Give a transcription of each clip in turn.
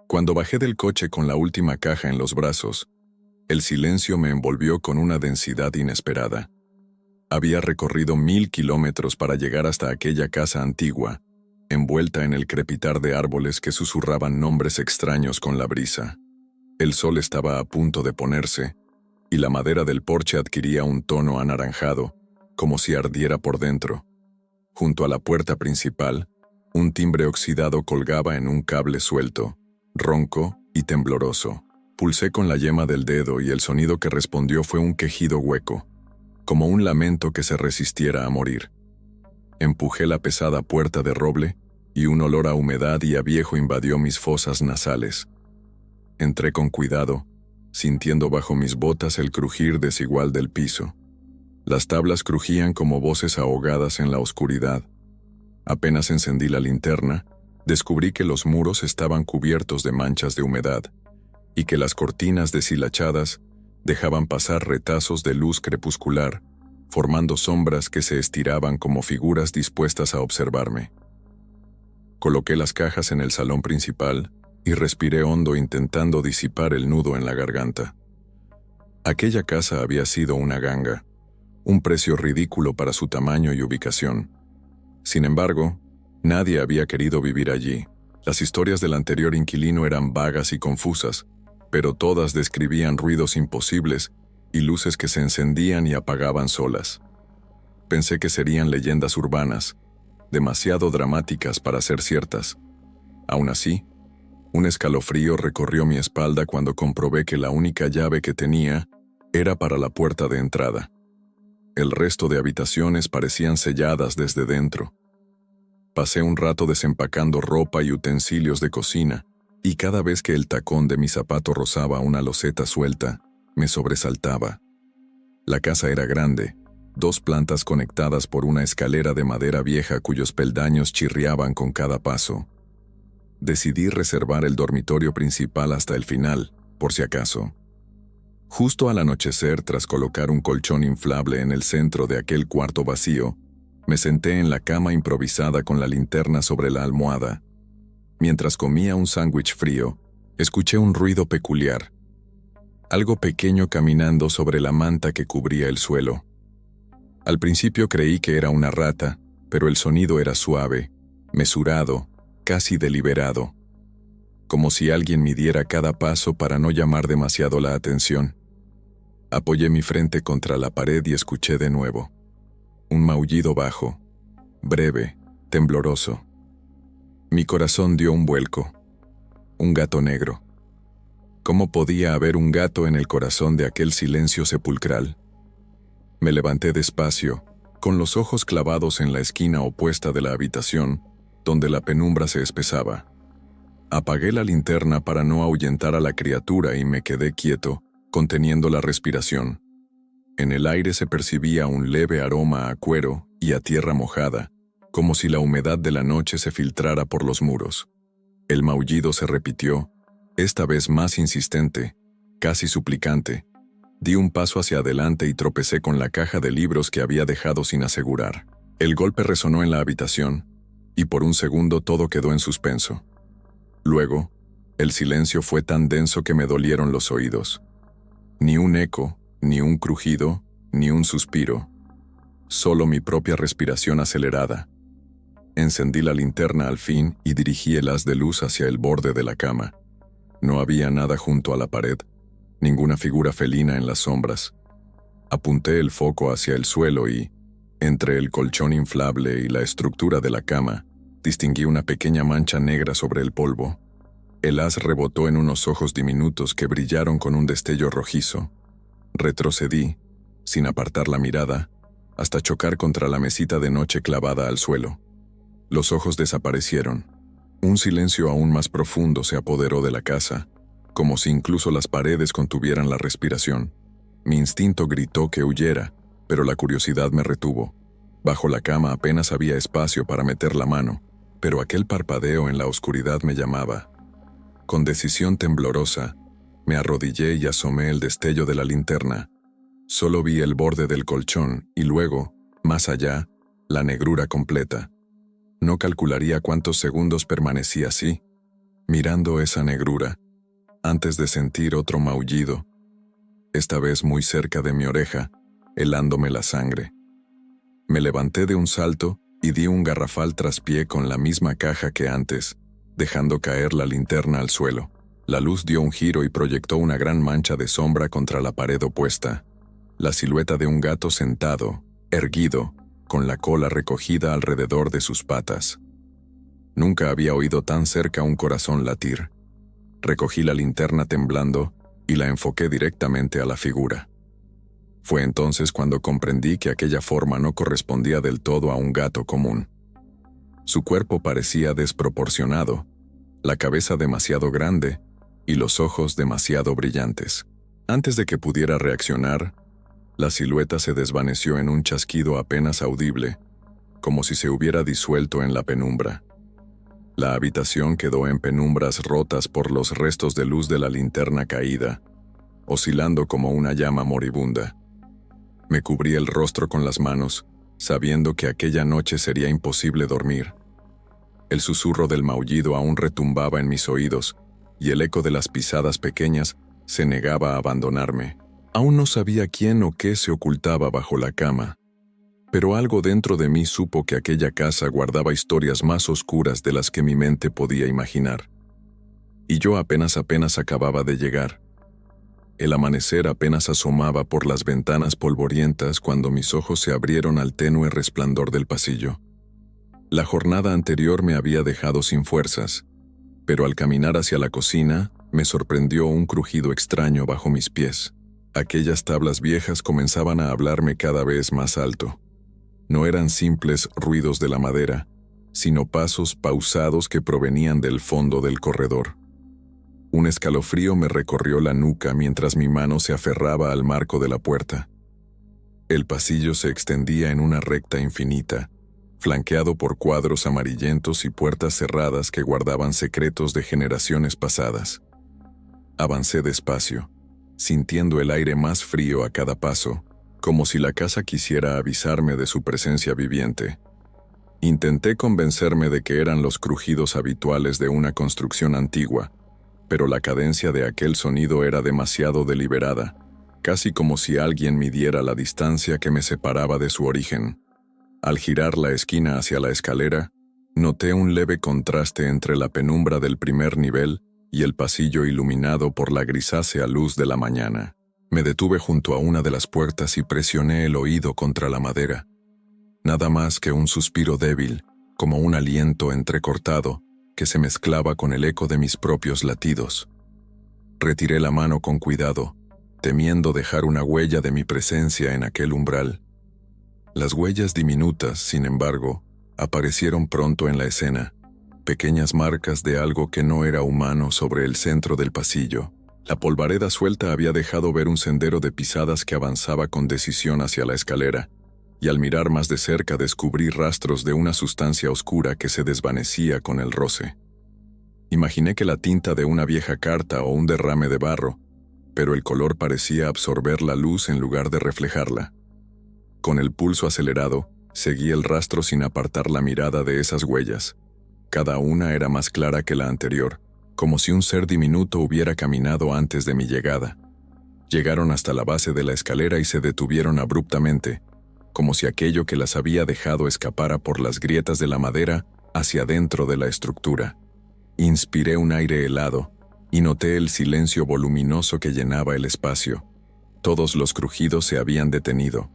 Cuando bajé del coche con la última caja en los brazos, el silencio me envolvió con una densidad inesperada. Había recorrido 1000 kilómetros para llegar hasta aquella casa antigua, envuelta en el crepitar de árboles que susurraban nombres extraños con la brisa. El sol estaba a punto de ponerse, y la madera del porche adquiría un tono anaranjado, como si ardiera por dentro. Junto a la puerta principal, un timbre oxidado colgaba en un cable suelto, ronco y tembloroso. Pulsé con la yema del dedo y el sonido que respondió fue un quejido hueco, como un lamento que se resistiera a morir. Empujé la pesada puerta de roble y un olor a humedad y a viejo invadió mis fosas nasales. Entré con cuidado, sintiendo bajo mis botas el crujir desigual del piso. Las tablas crujían como voces ahogadas en la oscuridad. Apenas encendí la linterna, descubrí que los muros estaban cubiertos de manchas de humedad y que las cortinas deshilachadas dejaban pasar retazos de luz crepuscular, formando sombras que se estiraban como figuras dispuestas a observarme. Coloqué las cajas en el salón principal y respiré hondo intentando disipar el nudo en la garganta. Aquella casa había sido una ganga, un precio ridículo para su tamaño y ubicación. Sin embargo, nadie había querido vivir allí. Las historias del anterior inquilino eran vagas y confusas, pero todas describían ruidos imposibles y luces que se encendían y apagaban solas. Pensé que serían leyendas urbanas, demasiado dramáticas para ser ciertas. Aún así, un escalofrío recorrió mi espalda cuando comprobé que la única llave que tenía era para la puerta de entrada. El resto de habitaciones parecían selladas desde dentro. Pasé un rato desempacando ropa y utensilios de cocina, y cada vez que el tacón de mi zapato rozaba una loseta suelta, me sobresaltaba. La casa era grande, 2 plantas conectadas por una escalera de madera vieja cuyos peldaños chirriaban con cada paso. Decidí reservar el dormitorio principal hasta el final, por si acaso. Justo al anochecer, tras colocar un colchón inflable en el centro de aquel cuarto vacío, me senté en la cama improvisada con la linterna sobre la almohada. Mientras comía un sándwich frío, escuché un ruido peculiar. Algo pequeño caminando sobre la manta que cubría el suelo. Al principio creí que era una rata, pero el sonido era suave, mesurado, casi deliberado. Como si alguien midiera cada paso para no llamar demasiado la atención. Apoyé mi frente contra la pared y escuché de nuevo. Un maullido bajo, breve, tembloroso. Mi corazón dio un vuelco. Un gato negro. ¿Cómo podía haber un gato en el corazón de aquel silencio sepulcral? Me levanté despacio, con los ojos clavados en la esquina opuesta de la habitación, donde la penumbra se espesaba. Apagué la linterna para no ahuyentar a la criatura y me quedé quieto, conteniendo la respiración. En el aire se percibía un leve aroma a cuero y a tierra mojada, como si la humedad de la noche se filtrara por los muros. El maullido se repitió, esta vez más insistente, casi suplicante. Di un paso hacia adelante y tropecé con la caja de libros que había dejado sin asegurar. El golpe resonó en la habitación, y por un segundo todo quedó en suspenso. Luego, el silencio fue tan denso que me dolieron los oídos. Ni un eco, ni un crujido, ni un suspiro. Solo mi propia respiración acelerada. Encendí la linterna al fin y dirigí el haz de luz hacia el borde de la cama. No había nada junto a la pared, ninguna figura felina en las sombras. Apunté el foco hacia el suelo y, entre el colchón inflable y la estructura de la cama, distinguí una pequeña mancha negra sobre el polvo. El haz rebotó en unos ojos diminutos que brillaron con un destello rojizo. Retrocedí, sin apartar la mirada, hasta chocar contra la mesita de noche clavada al suelo. Los ojos desaparecieron. Un silencio aún más profundo se apoderó de la casa, como si incluso las paredes contuvieran la respiración. Mi instinto gritó que huyera, pero la curiosidad me retuvo. Bajo la cama apenas había espacio para meter la mano, pero aquel parpadeo en la oscuridad me llamaba. Con decisión temblorosa, me arrodillé y asomé el destello de la linterna. Solo vi el borde del colchón y luego, más allá, la negrura completa. No calcularía cuántos segundos permanecí así, mirando esa negrura, antes de sentir otro maullido, esta vez muy cerca de mi oreja, helándome la sangre. Me levanté de un salto y di un garrafal traspié con la misma caja que antes, dejando caer la linterna al suelo. La luz dio un giro y proyectó una gran mancha de sombra contra la pared opuesta. La silueta de un gato sentado, erguido, con la cola recogida alrededor de sus patas. Nunca había oído tan cerca un corazón latir. Recogí la linterna temblando y la enfoqué directamente a la figura. Fue entonces cuando comprendí que aquella forma no correspondía del todo a un gato común. Su cuerpo parecía desproporcionado, la cabeza demasiado grande y los ojos demasiado brillantes. Antes de que pudiera reaccionar, la silueta se desvaneció en un chasquido apenas audible, como si se hubiera disuelto en la penumbra. La habitación quedó en penumbras rotas por los restos de luz de la linterna caída, oscilando como una llama moribunda. Me cubrí el rostro con las manos, sabiendo que aquella noche sería imposible dormir. El susurro del maullido aún retumbaba en mis oídos, y el eco de las pisadas pequeñas se negaba a abandonarme. Aún no sabía quién o qué se ocultaba bajo la cama, pero algo dentro de mí supo que aquella casa guardaba historias más oscuras de las que mi mente podía imaginar. Y yo apenas acababa de llegar. El amanecer apenas asomaba por las ventanas polvorientas cuando mis ojos se abrieron al tenue resplandor del pasillo. La jornada anterior me había dejado sin fuerzas, pero al caminar hacia la cocina, me sorprendió un crujido extraño bajo mis pies. Aquellas tablas viejas comenzaban a hablarme cada vez más alto. No eran simples ruidos de la madera, sino pasos pausados que provenían del fondo del corredor. Un escalofrío me recorrió la nuca mientras mi mano se aferraba al marco de la puerta. El pasillo se extendía en una recta infinita, flanqueado por cuadros amarillentos y puertas cerradas que guardaban secretos de generaciones pasadas. Avancé despacio, sintiendo el aire más frío a cada paso, como si la casa quisiera avisarme de su presencia viviente. Intenté convencerme de que eran los crujidos habituales de una construcción antigua, pero la cadencia de aquel sonido era demasiado deliberada, casi como si alguien midiera la distancia que me separaba de su origen. Al girar la esquina hacia la escalera, noté un leve contraste entre la penumbra del primer nivel y el pasillo iluminado por la grisácea luz de la mañana. Me detuve junto a una de las puertas y presioné el oído contra la madera. Nada más que un suspiro débil, como un aliento entrecortado, que se mezclaba con el eco de mis propios latidos. Retiré la mano con cuidado, temiendo dejar una huella de mi presencia en aquel umbral. Las huellas diminutas, sin embargo, aparecieron pronto en la escena, pequeñas marcas de algo que no era humano sobre el centro del pasillo. La polvareda suelta había dejado ver un sendero de pisadas que avanzaba con decisión hacia la escalera, y al mirar más de cerca descubrí rastros de una sustancia oscura que se desvanecía con el roce. Imaginé que la tinta de una vieja carta o un derrame de barro, pero el color parecía absorber la luz en lugar de reflejarla. Con el pulso acelerado, seguí el rastro sin apartar la mirada de esas huellas. Cada una era más clara que la anterior, como si un ser diminuto hubiera caminado antes de mi llegada. Llegaron hasta la base de la escalera y se detuvieron abruptamente, como si aquello que las había dejado escapara por las grietas de la madera hacia dentro de la estructura. Inspiré un aire helado y noté el silencio voluminoso que llenaba el espacio. Todos los crujidos se habían detenido.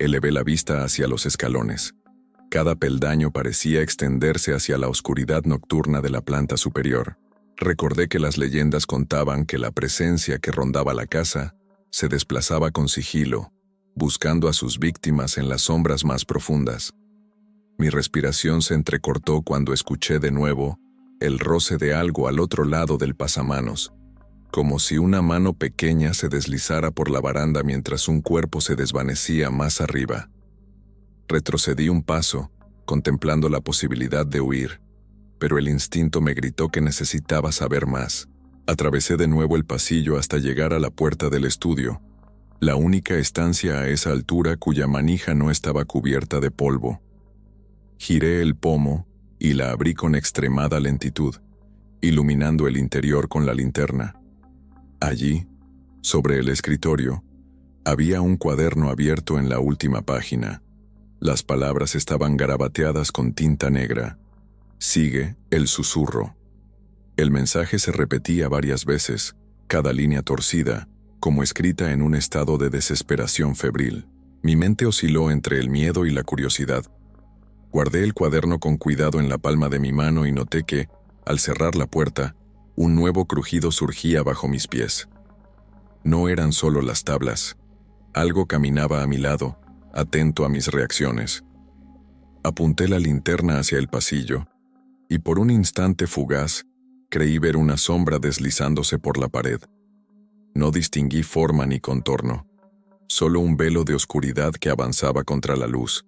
Elevé la vista hacia los escalones. Cada peldaño parecía extenderse hacia la oscuridad nocturna de la planta superior. Recordé que las leyendas contaban que la presencia que rondaba la casa se desplazaba con sigilo, buscando a sus víctimas en las sombras más profundas. Mi respiración se entrecortó cuando escuché de nuevo el roce de algo al otro lado del pasamanos, como si una mano pequeña se deslizara por la baranda mientras un cuerpo se desvanecía más arriba. Retrocedí un paso, contemplando la posibilidad de huir, pero el instinto me gritó que necesitaba saber más. Atravesé de nuevo el pasillo hasta llegar a la puerta del estudio, la única estancia a esa altura cuya manija no estaba cubierta de polvo. Giré el pomo y la abrí con extremada lentitud, iluminando el interior con la linterna. Allí, sobre el escritorio, había un cuaderno abierto en la última página. Las palabras estaban garabateadas con tinta negra. Sigue el susurro. El mensaje se repetía varias veces, cada línea torcida, como escrita en un estado de desesperación febril. Mi mente osciló entre el miedo y la curiosidad. Guardé el cuaderno con cuidado en la palma de mi mano y noté que, al cerrar la puerta, un nuevo crujido surgía bajo mis pies. No eran solo las tablas. Algo caminaba a mi lado, atento a mis reacciones. Apunté la linterna hacia el pasillo, y por un instante fugaz, creí ver una sombra deslizándose por la pared. No distinguí forma ni contorno, solo un velo de oscuridad que avanzaba contra la luz.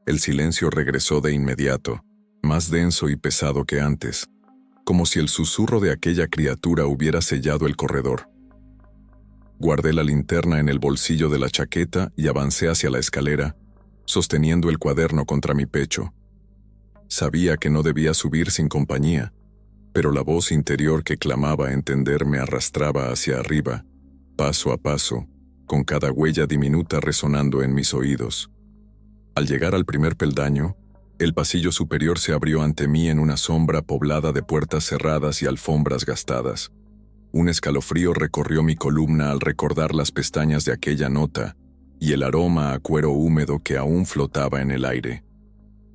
El silencio regresó de inmediato, más denso y pesado que antes, como si el susurro de aquella criatura hubiera sellado el corredor. Guardé la linterna en el bolsillo de la chaqueta y avancé hacia la escalera, sosteniendo el cuaderno contra mi pecho. Sabía que no debía subir sin compañía, pero la voz interior que clamaba entender me arrastraba hacia arriba, paso a paso, con cada huella diminuta resonando en mis oídos. Al llegar al primer peldaño, el pasillo superior se abrió ante mí en una sombra poblada de puertas cerradas y alfombras gastadas. Un escalofrío recorrió mi columna al recordar las pestañas de aquella nota y el aroma a cuero húmedo que aún flotaba en el aire.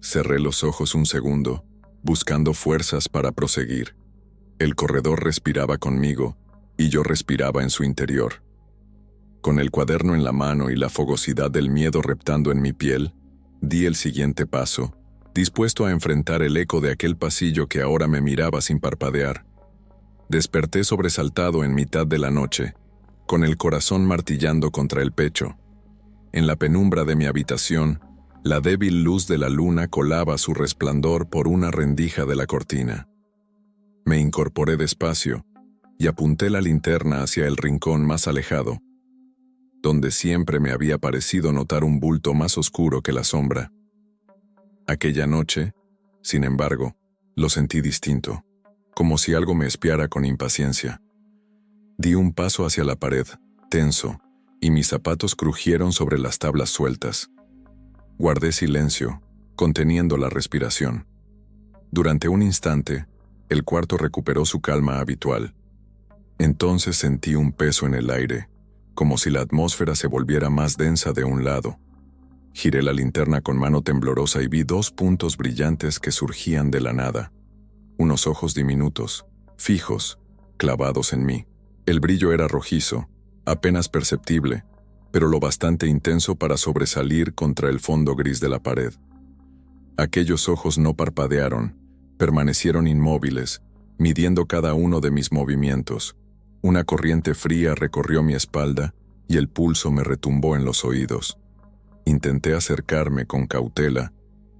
Cerré los ojos un segundo, buscando fuerzas para proseguir. El corredor respiraba conmigo y yo respiraba en su interior. Con el cuaderno en la mano y la fogosidad del miedo reptando en mi piel, di el siguiente paso, dispuesto a enfrentar el eco de aquel pasillo que ahora me miraba sin parpadear. Desperté sobresaltado en mitad de la noche, con el corazón martillando contra el pecho. En la penumbra de mi habitación, la débil luz de la luna colaba su resplandor por una rendija de la cortina. Me incorporé despacio y apunté la linterna hacia el rincón más alejado, donde siempre me había parecido notar un bulto más oscuro que la sombra. Aquella noche, sin embargo, lo sentí distinto, como si algo me espiara con impaciencia. Di un paso hacia la pared, tenso, y mis zapatos crujieron sobre las tablas sueltas. Guardé silencio, conteniendo la respiración. Durante un instante, el cuarto recuperó su calma habitual. Entonces sentí un peso en el aire, como si la atmósfera se volviera más densa de un lado. Giré la linterna con mano temblorosa y vi dos puntos brillantes que surgían de la nada. Unos ojos diminutos, fijos, clavados en mí. El brillo era rojizo, apenas perceptible, pero lo bastante intenso para sobresalir contra el fondo gris de la pared. Aquellos ojos no parpadearon, permanecieron inmóviles, midiendo cada uno de mis movimientos. Una corriente fría recorrió mi espalda y el pulso me retumbó en los oídos. Intenté acercarme con cautela,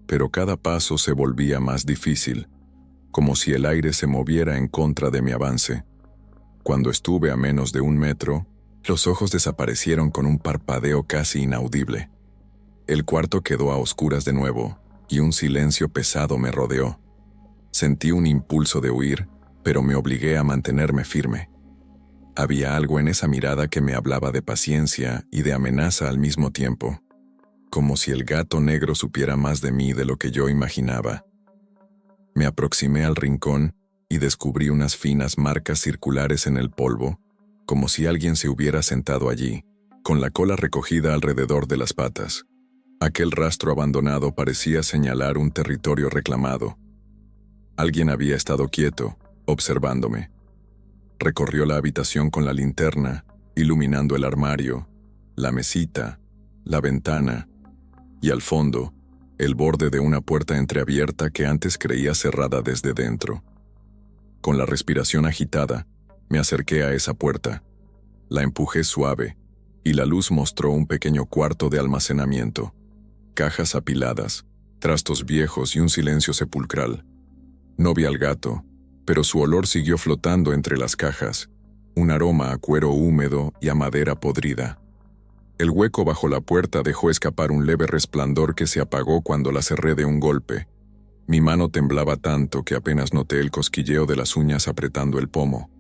pero cada paso se volvía más difícil, como si el aire se moviera en contra de mi avance. Cuando estuve a menos de 1 metro, los ojos desaparecieron con un parpadeo casi inaudible. El cuarto quedó a oscuras de nuevo, y un silencio pesado me rodeó. Sentí un impulso de huir, pero me obligué a mantenerme firme. Había algo en esa mirada que me hablaba de paciencia y de amenaza al mismo tiempo, como si el gato negro supiera más de mí de lo que yo imaginaba. Me aproximé al rincón y descubrí unas finas marcas circulares en el polvo, como si alguien se hubiera sentado allí, con la cola recogida alrededor de las patas. Aquel rastro abandonado parecía señalar un territorio reclamado. Alguien había estado quieto, observándome. Recorrió la habitación con la linterna, iluminando el armario, la mesita, la ventana, y al fondo, el borde de una puerta entreabierta que antes creía cerrada desde dentro. Con la respiración agitada, me acerqué a esa puerta. La empujé suave, y la luz mostró un pequeño cuarto de almacenamiento. Cajas apiladas, trastos viejos y un silencio sepulcral. No vi al gato, pero su olor siguió flotando entre las cajas, un aroma a cuero húmedo y a madera podrida. El hueco bajo la puerta dejó escapar un leve resplandor que se apagó cuando la cerré de un golpe. Mi mano temblaba tanto que apenas noté el cosquilleo de las uñas apretando el pomo.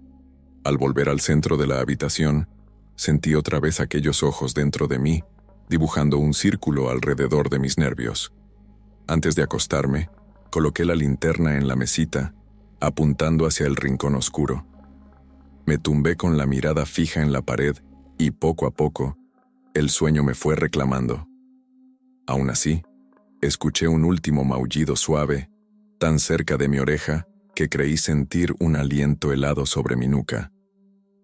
Al volver al centro de la habitación, sentí otra vez aquellos ojos dentro de mí, dibujando un círculo alrededor de mis nervios. Antes de acostarme, coloqué la linterna en la mesita, apuntando hacia el rincón oscuro. Me tumbé con la mirada fija en la pared y poco a poco, el sueño me fue reclamando. Aún así, escuché un último maullido suave, tan cerca de mi oreja que creí sentir un aliento helado sobre mi nuca.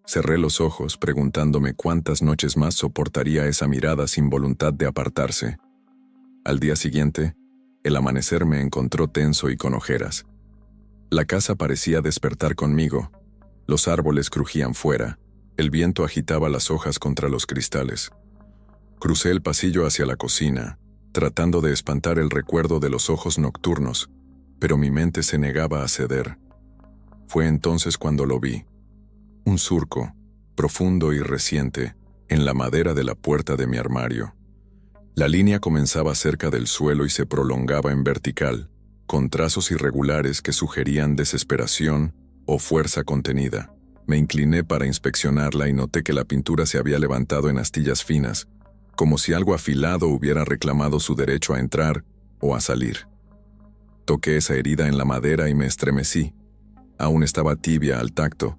Cerré los ojos preguntándome cuántas noches más soportaría esa mirada sin voluntad de apartarse. Al día siguiente, el amanecer me encontró tenso y con ojeras. La casa parecía despertar conmigo. Los árboles crujían fuera, el viento agitaba las hojas contra los cristales. Crucé el pasillo hacia la cocina, tratando de espantar el recuerdo de los ojos nocturnos, pero mi mente se negaba a ceder. Fue entonces cuando lo vi. Un surco, profundo y reciente, en la madera de la puerta de mi armario. La línea comenzaba cerca del suelo y se prolongaba en vertical, con trazos irregulares que sugerían desesperación o fuerza contenida. Me incliné para inspeccionarla y noté que la pintura se había levantado en astillas finas, como si algo afilado hubiera reclamado su derecho a entrar o a salir. Toqué esa herida en la madera y me estremecí. Aún estaba tibia al tacto,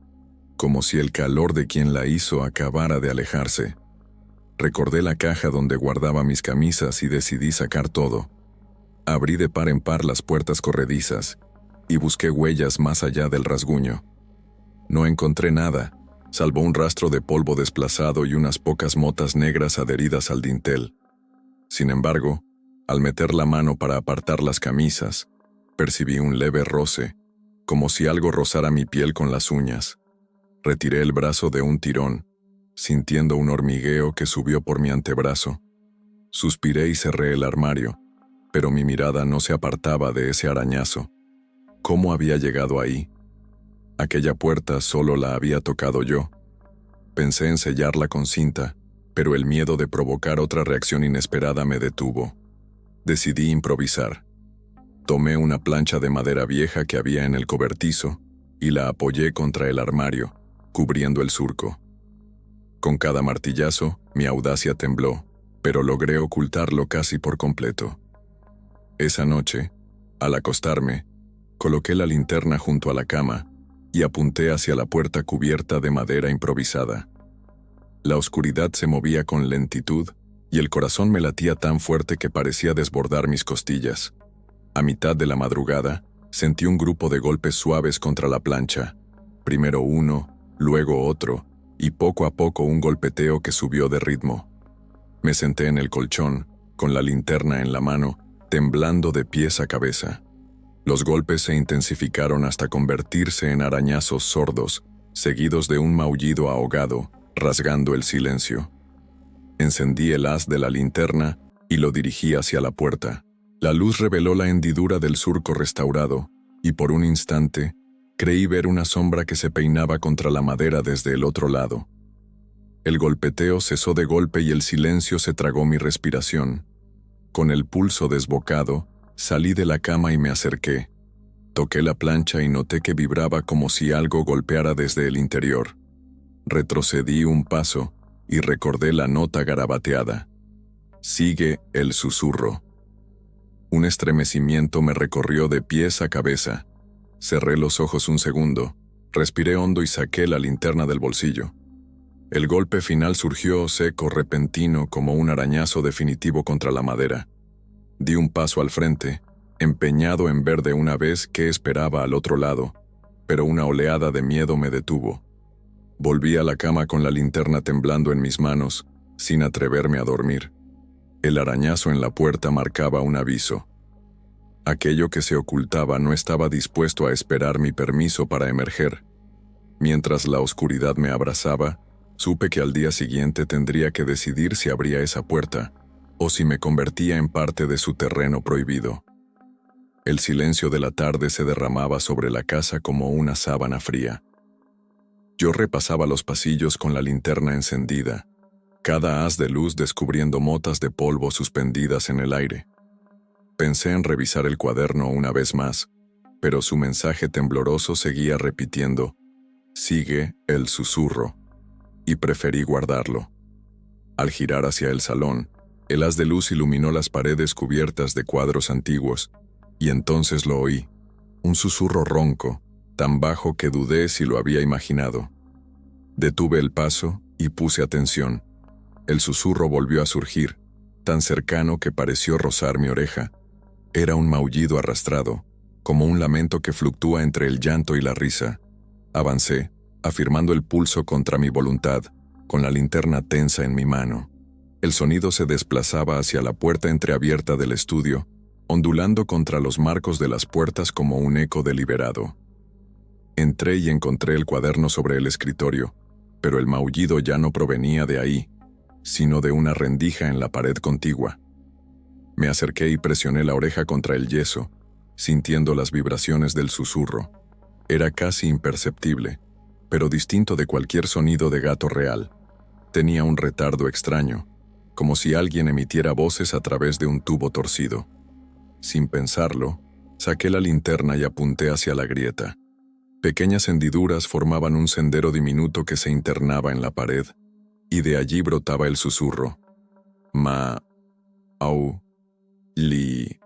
como si el calor de quien la hizo acabara de alejarse. Recordé la caja donde guardaba mis camisas y decidí sacar todo. Abrí de par en par las puertas corredizas y busqué huellas más allá del rasguño. No encontré nada, salvo un rastro de polvo desplazado y unas pocas motas negras adheridas al dintel. Sin embargo, al meter la mano para apartar las camisas, percibí un leve roce, como si algo rozara mi piel con las uñas. Retiré el brazo de un tirón, sintiendo un hormigueo que subió por mi antebrazo. Suspiré y cerré el armario, pero mi mirada no se apartaba de ese arañazo. ¿Cómo había llegado ahí? Aquella puerta solo la había tocado yo. Pensé en sellarla con cinta, pero el miedo de provocar otra reacción inesperada me detuvo. Decidí improvisar. Tomé una plancha de madera vieja que había en el cobertizo y la apoyé contra el armario, cubriendo el surco. Con cada martillazo, mi audacia tembló, pero logré ocultarlo casi por completo. Esa noche, al acostarme, coloqué la linterna junto a la cama y apunté hacia la puerta cubierta de madera improvisada. La oscuridad se movía con lentitud y el corazón me latía tan fuerte que parecía desbordar mis costillas. A mitad de la madrugada, sentí un grupo de golpes suaves contra la plancha. Primero uno, luego otro, y poco a poco un golpeteo que subió de ritmo. Me senté en el colchón, con la linterna en la mano, temblando de pies a cabeza. Los golpes se intensificaron hasta convertirse en arañazos sordos, seguidos de un maullido ahogado, rasgando el silencio. Encendí el haz de la linterna y lo dirigí hacia la puerta. La luz reveló la hendidura del surco restaurado, y por un instante, creí ver una sombra que se peinaba contra la madera desde el otro lado. El golpeteo cesó de golpe y el silencio se tragó mi respiración. Con el pulso desbocado, salí de la cama y me acerqué. Toqué la plancha y noté que vibraba como si algo golpeara desde el interior. Retrocedí un paso y recordé la nota garabateada. Sigue el susurro. Un estremecimiento me recorrió de pies a cabeza. Cerré los ojos un segundo, respiré hondo y saqué la linterna del bolsillo. El golpe final surgió seco, repentino, como un arañazo definitivo contra la madera. Di un paso al frente, empeñado en ver de una vez qué esperaba al otro lado, pero una oleada de miedo me detuvo. Volví a la cama con la linterna temblando en mis manos, sin atreverme a dormir. El arañazo en la puerta marcaba un aviso. Aquello que se ocultaba no estaba dispuesto a esperar mi permiso para emerger. Mientras la oscuridad me abrazaba, supe que al día siguiente tendría que decidir si abría esa puerta, o si me convertía en parte de su terreno prohibido. El silencio de la tarde se derramaba sobre la casa como una sábana fría. Yo repasaba los pasillos con la linterna encendida, cada haz de luz descubriendo motas de polvo suspendidas en el aire. Pensé en revisar el cuaderno una vez más, pero su mensaje tembloroso seguía repitiendo: «Sigue el susurro», y preferí guardarlo. Al girar hacia el salón, el haz de luz iluminó las paredes cubiertas de cuadros antiguos, y entonces lo oí, un susurro ronco, tan bajo que dudé si lo había imaginado. Detuve el paso y puse atención. El susurro volvió a surgir, tan cercano que pareció rozar mi oreja. Era un maullido arrastrado, como un lamento que fluctúa entre el llanto y la risa. Avancé, afirmando el pulso contra mi voluntad, con la linterna tensa en mi mano. El sonido se desplazaba hacia la puerta entreabierta del estudio, ondulando contra los marcos de las puertas como un eco deliberado. Entré y encontré el cuaderno sobre el escritorio, pero el maullido ya no provenía de ahí, sino de una rendija en la pared contigua. Me acerqué y presioné la oreja contra el yeso, sintiendo las vibraciones del susurro. Era casi imperceptible, pero distinto de cualquier sonido de gato real. Tenía un retardo extraño, como si alguien emitiera voces a través de un tubo torcido. Sin pensarlo, saqué la linterna y apunté hacia la grieta. Pequeñas hendiduras formaban un sendero diminuto que se internaba en la pared, y de allí brotaba el susurro. Ma... au... li...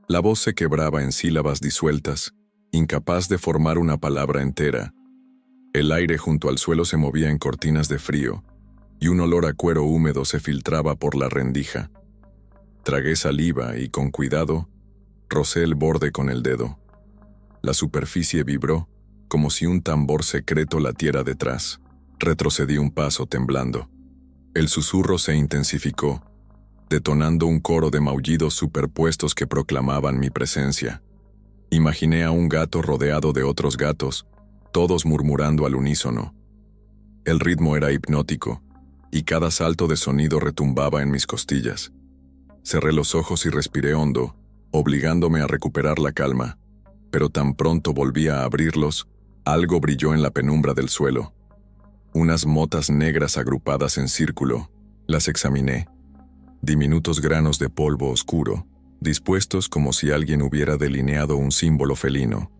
La voz se quebraba en sílabas disueltas, incapaz de formar una palabra entera. El aire junto al suelo se movía en cortinas de frío, y un olor a cuero húmedo se filtraba por la rendija. Tragué saliva y, con cuidado, rocé el borde con el dedo. La superficie vibró, como si un tambor secreto latiera detrás. Retrocedí un paso temblando. El susurro se intensificó, detonando un coro de maullidos superpuestos que proclamaban mi presencia. Imaginé a un gato rodeado de otros gatos, todos murmurando al unísono. El ritmo era hipnótico, y cada salto de sonido retumbaba en mis costillas. Cerré los ojos y respiré hondo, obligándome a recuperar la calma, pero tan pronto volví a abrirlos, algo brilló en la penumbra del suelo. Unas motas negras agrupadas en círculo. Las examiné. Diminutos granos de polvo oscuro, dispuestos como si alguien hubiera delineado un símbolo felino.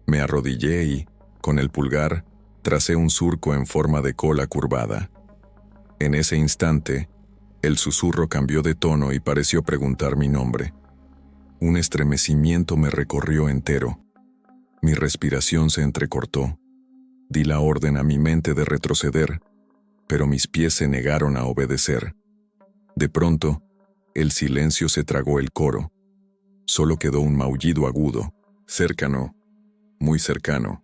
Me arrodillé y, con el pulgar, tracé un surco en forma de cola curvada. En ese instante, el susurro cambió de tono y pareció preguntar mi nombre. Un estremecimiento me recorrió entero. Mi respiración se entrecortó. Di la orden a mi mente de retroceder, pero mis pies se negaron a obedecer. De pronto, el silencio se tragó el coro. Solo quedó un maullido agudo, cercano, muy cercano.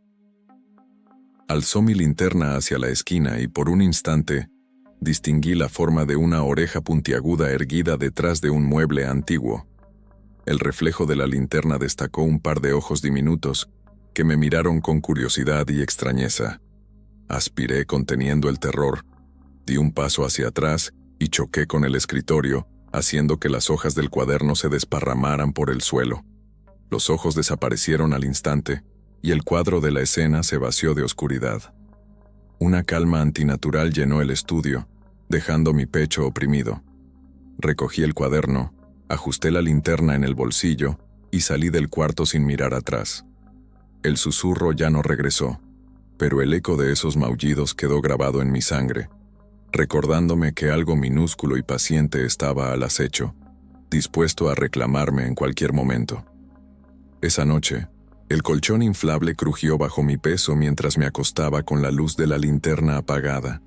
Alzó mi linterna hacia la esquina y por un instante distinguí la forma de una oreja puntiaguda erguida detrás de un mueble antiguo. El reflejo de la linterna destacó un par de ojos diminutos que me miraron con curiosidad y extrañeza. Aspiré conteniendo el terror, di un paso hacia atrás y choqué con el escritorio, haciendo que las hojas del cuaderno se desparramaran por el suelo. Los ojos desaparecieron al instante, y el cuadro de la escena se vació de oscuridad. Una calma antinatural llenó el estudio, dejando mi pecho oprimido. Recogí el cuaderno, ajusté la linterna en el bolsillo y salí del cuarto sin mirar atrás. El susurro ya no regresó, pero el eco de esos maullidos quedó grabado en mi sangre, recordándome que algo minúsculo y paciente estaba al acecho, dispuesto a reclamarme en cualquier momento. Esa noche, el colchón inflable crujió bajo mi peso mientras me acostaba con la luz de la linterna apagada.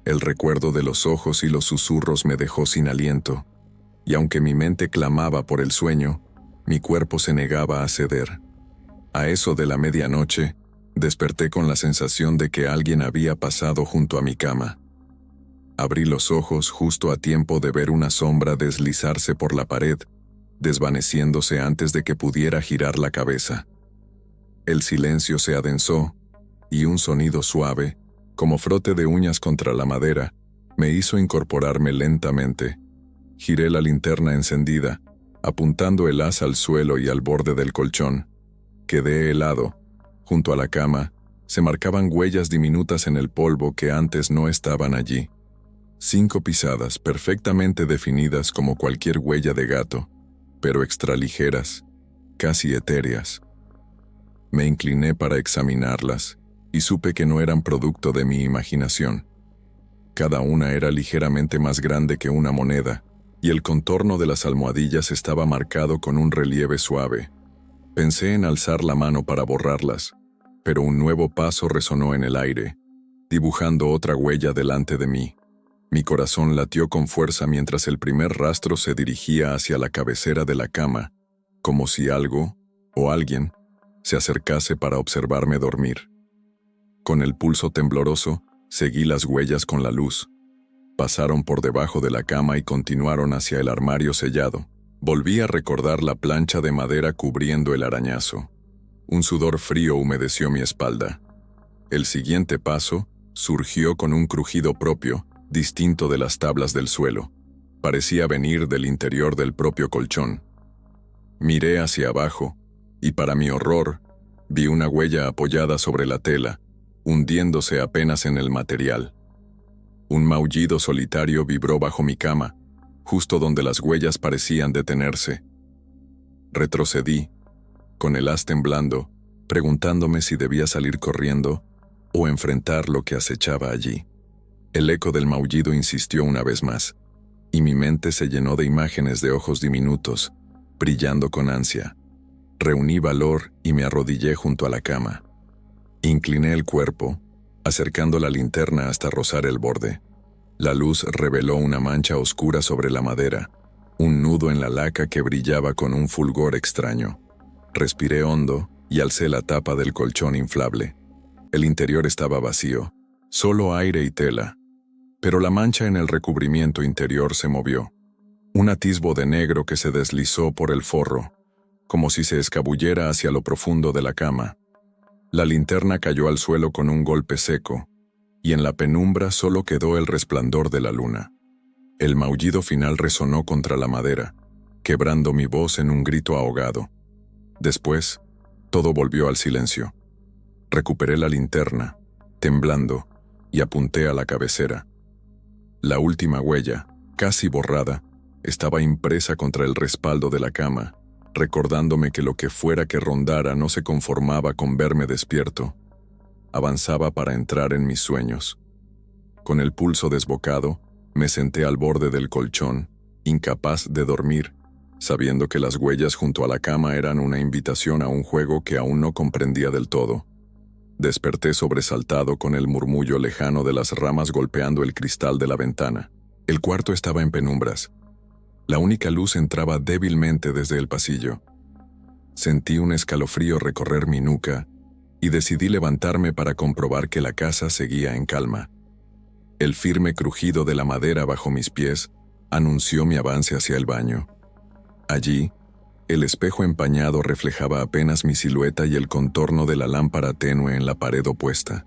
El recuerdo de los ojos y los susurros me dejó sin aliento, y aunque mi mente clamaba por el sueño, mi cuerpo se negaba a ceder. A eso de la medianoche, desperté con la sensación de que alguien había pasado junto a mi cama. Abrí los ojos justo a tiempo de ver una sombra deslizarse por la pared, desvaneciéndose antes de que pudiera girar la cabeza. El silencio se adensó, y un sonido suave, como frote de uñas contra la madera, me hizo incorporarme lentamente. Giré la linterna encendida, apuntando el haz al suelo y al borde del colchón. Quedé helado. Junto a la cama, se marcaban huellas diminutas en el polvo que antes no estaban allí. 5 pisadas perfectamente definidas como cualquier huella de gato, pero extraligeras, casi etéreas. Me incliné para examinarlas y supe que no eran producto de mi imaginación. Cada una era ligeramente más grande que una moneda, y el contorno de las almohadillas estaba marcado con un relieve suave. Pensé en alzar la mano para borrarlas, pero un nuevo paso resonó en el aire, dibujando otra huella delante de mí. Mi corazón latió con fuerza mientras el primer rastro se dirigía hacia la cabecera de la cama, como si algo, o alguien, se acercase para observarme dormir. Con el pulso tembloroso, seguí las huellas con la luz. Pasaron por debajo de la cama y continuaron hacia el armario sellado. Volví a recordar la plancha de madera cubriendo el arañazo. Un sudor frío humedeció mi espalda. El siguiente paso surgió con un crujido propio, distinto de las tablas del suelo. Parecía venir del interior del propio colchón. Miré hacia abajo, y para mi horror, vi una huella apoyada sobre la tela, hundiéndose apenas en el material. Un maullido solitario vibró bajo mi cama, justo donde las huellas parecían detenerse. Retrocedí, con el haz temblando, preguntándome si debía salir corriendo o enfrentar lo que acechaba allí. El eco del maullido insistió una vez más, y mi mente se llenó de imágenes de ojos diminutos, brillando con ansia. Reuní valor y me arrodillé junto a la cama. Incliné el cuerpo, acercando la linterna hasta rozar el borde. La luz reveló una mancha oscura sobre la madera, un nudo en la laca que brillaba con un fulgor extraño. Respiré hondo y alcé la tapa del colchón inflable. El interior estaba vacío, solo aire y tela, pero la mancha en el recubrimiento interior se movió. Un atisbo de negro que se deslizó por el forro, como si se escabullera hacia lo profundo de la cama. La linterna cayó al suelo con un golpe seco, y en la penumbra solo quedó el resplandor de la luna. El maullido final resonó contra la madera, quebrando mi voz en un grito ahogado. Después, todo volvió al silencio. Recuperé la linterna, temblando, y apunté a la cabecera. La última huella, casi borrada, estaba impresa contra el respaldo de la cama, recordándome que lo que fuera que rondara no se conformaba con verme despierto. Avanzaba para entrar en mis sueños. Con el pulso desbocado, me senté al borde del colchón, incapaz de dormir, sabiendo que las huellas junto a la cama eran una invitación a un juego que aún no comprendía del todo. Desperté sobresaltado con el murmullo lejano de las ramas golpeando el cristal de la ventana. El cuarto estaba en penumbras. La única luz entraba débilmente desde el pasillo. Sentí un escalofrío recorrer mi nuca y decidí levantarme para comprobar que la casa seguía en calma. El firme crujido de la madera bajo mis pies anunció mi avance hacia el baño. Allí, el espejo empañado reflejaba apenas mi silueta y el contorno de la lámpara tenue en la pared opuesta.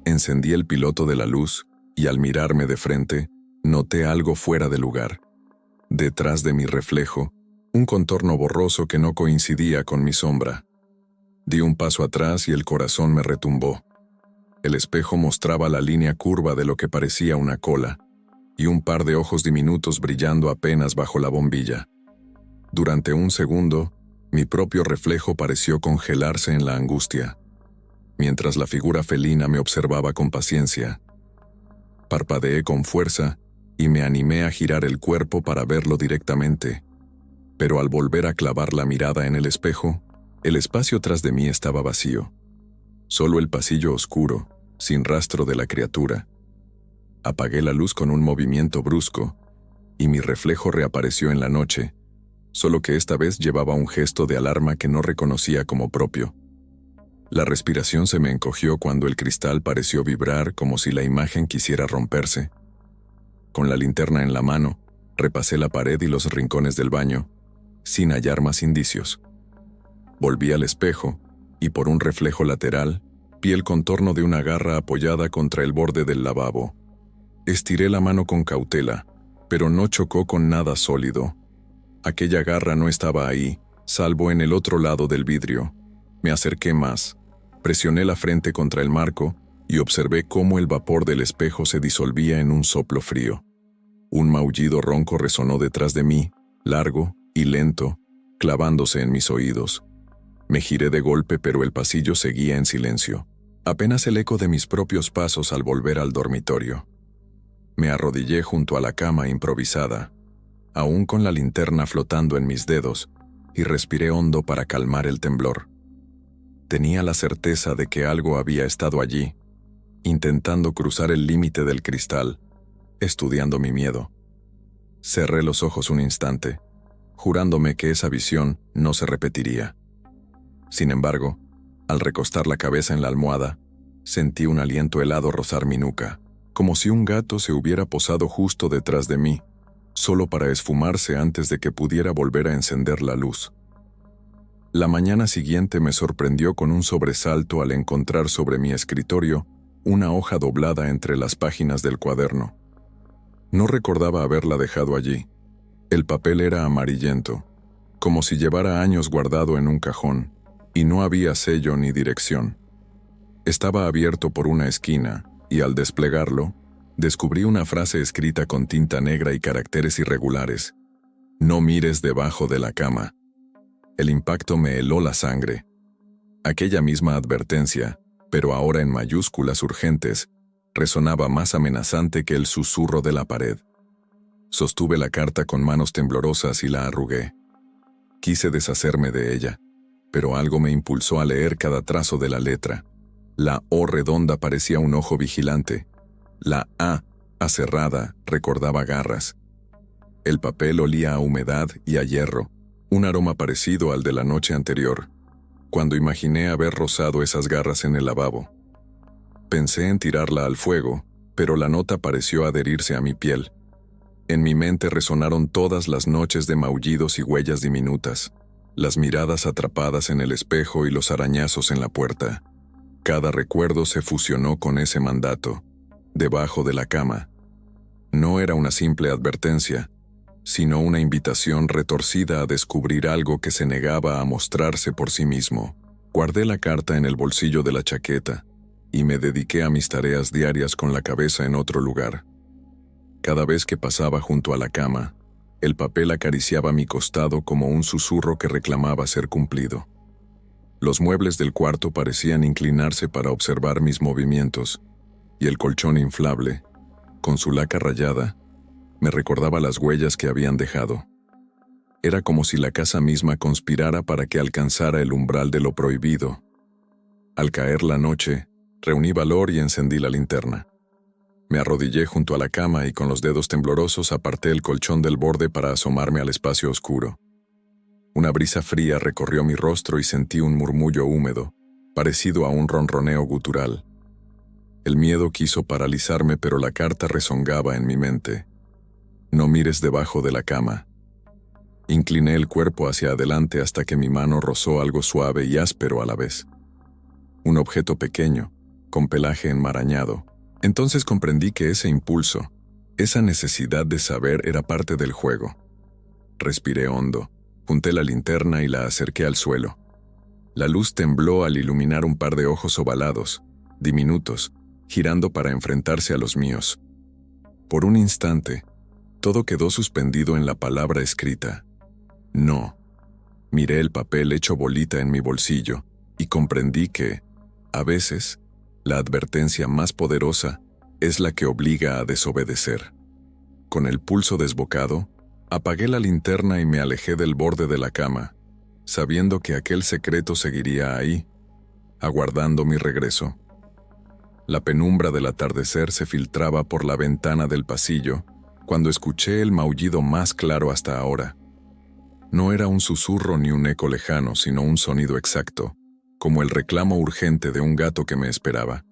Encendí el piloto de la luz y al mirarme de frente, noté algo fuera de lugar. Detrás de mi reflejo, un contorno borroso que no coincidía con mi sombra. Di un paso atrás y el corazón me retumbó. El espejo mostraba la línea curva de lo que parecía una cola, y un par de ojos diminutos brillando apenas bajo la bombilla. Durante un segundo, mi propio reflejo pareció congelarse en la angustia, mientras la figura felina me observaba con paciencia. Parpadeé con fuerza y me animé a girar el cuerpo para verlo directamente, pero al volver a clavar la mirada en el espejo, el espacio tras de mí estaba vacío. Solo el pasillo oscuro, sin rastro de la criatura. Apagué la luz con un movimiento brusco, y mi reflejo reapareció en la noche, solo que esta vez llevaba un gesto de alarma que no reconocía como propio. La respiración se me encogió cuando el cristal pareció vibrar como si la imagen quisiera romperse. Con la linterna en la mano, repasé la pared y los rincones del baño, sin hallar más indicios. Volví al espejo, y por un reflejo lateral, vi el contorno de una garra apoyada contra el borde del lavabo. Estiré la mano con cautela, pero no chocó con nada sólido. Aquella garra no estaba ahí, salvo en el otro lado del vidrio. Me acerqué más, presioné la frente contra el marco y observé cómo el vapor del espejo se disolvía en un soplo frío. Un maullido ronco resonó detrás de mí, largo, y lento, clavándose en mis oídos. Me giré de golpe, pero el pasillo seguía en silencio. Apenas el eco de mis propios pasos al volver al dormitorio. Me arrodillé junto a la cama improvisada, aún con la linterna flotando en mis dedos, y respiré hondo para calmar el temblor. Tenía la certeza de que algo había estado allí, intentando cruzar el límite del cristal, estudiando mi miedo. Cerré los ojos un instante, jurándome que esa visión no se repetiría. Sin embargo, al recostar la cabeza en la almohada, sentí un aliento helado rozar mi nuca, como si un gato se hubiera posado justo detrás de mí, solo para esfumarse antes de que pudiera volver a encender la luz. La mañana siguiente me sorprendió con un sobresalto al encontrar sobre mi escritorio una hoja doblada entre las páginas del cuaderno. No recordaba haberla dejado allí. El papel era amarillento, como si llevara años guardado en un cajón, y no había sello ni dirección. Estaba abierto por una esquina, y al desplegarlo, descubrí una frase escrita con tinta negra y caracteres irregulares. No mires debajo de la cama. El impacto me heló la sangre. Aquella misma advertencia, pero ahora en mayúsculas urgentes, resonaba más amenazante que el susurro de la pared. Sostuve la carta con manos temblorosas y la arrugué. Quise deshacerme de ella, pero algo me impulsó a leer cada trazo de la letra. La O redonda parecía un ojo vigilante. La A, aserrada, recordaba garras. El papel olía a humedad y a hierro, un aroma parecido al de la noche anterior, cuando imaginé haber rozado esas garras en el lavabo. Pensé en tirarla al fuego, pero la nota pareció adherirse a mi piel. En mi mente resonaron todas las noches de maullidos y huellas diminutas, las miradas atrapadas en el espejo y los arañazos en la puerta. Cada recuerdo se fusionó con ese mandato, debajo de la cama. No era una simple advertencia, sino una invitación retorcida a descubrir algo que se negaba a mostrarse por sí mismo. Guardé la carta en el bolsillo de la chaqueta y me dediqué a mis tareas diarias con la cabeza en otro lugar. Cada vez que pasaba junto a la cama, el papel acariciaba mi costado como un susurro que reclamaba ser cumplido. Los muebles del cuarto parecían inclinarse para observar mis movimientos, y el colchón inflable, con su laca rayada, me recordaba las huellas que habían dejado. Era como si la casa misma conspirara para que alcanzara el umbral de lo prohibido. Al caer la noche, reuní valor y encendí la linterna. Me arrodillé junto a la cama y con los dedos temblorosos aparté el colchón del borde para asomarme al espacio oscuro. Una brisa fría recorrió mi rostro y sentí un murmullo húmedo, parecido a un ronroneo gutural. El miedo quiso paralizarme, pero la carta rezongaba en mi mente. No mires debajo de la cama. Incliné el cuerpo hacia adelante hasta que mi mano rozó algo suave y áspero a la vez. Un objeto pequeño, con pelaje enmarañado. Entonces comprendí que ese impulso, esa necesidad de saber era parte del juego. Respiré hondo, junté la linterna y la acerqué al suelo. La luz tembló al iluminar un par de ojos ovalados, diminutos, girando para enfrentarse a los míos. Por un instante, todo quedó suspendido en la palabra escrita. No. Miré el papel hecho bolita en mi bolsillo y comprendí que, a veces, la advertencia más poderosa es la que obliga a desobedecer. Con el pulso desbocado, apagué la linterna y me alejé del borde de la cama, sabiendo que aquel secreto seguiría ahí, aguardando mi regreso. La penumbra del atardecer se filtraba por la ventana del pasillo cuando escuché el maullido más claro hasta ahora. No era un susurro ni un eco lejano, sino un sonido exacto, como el reclamo urgente de un gato que me esperaba.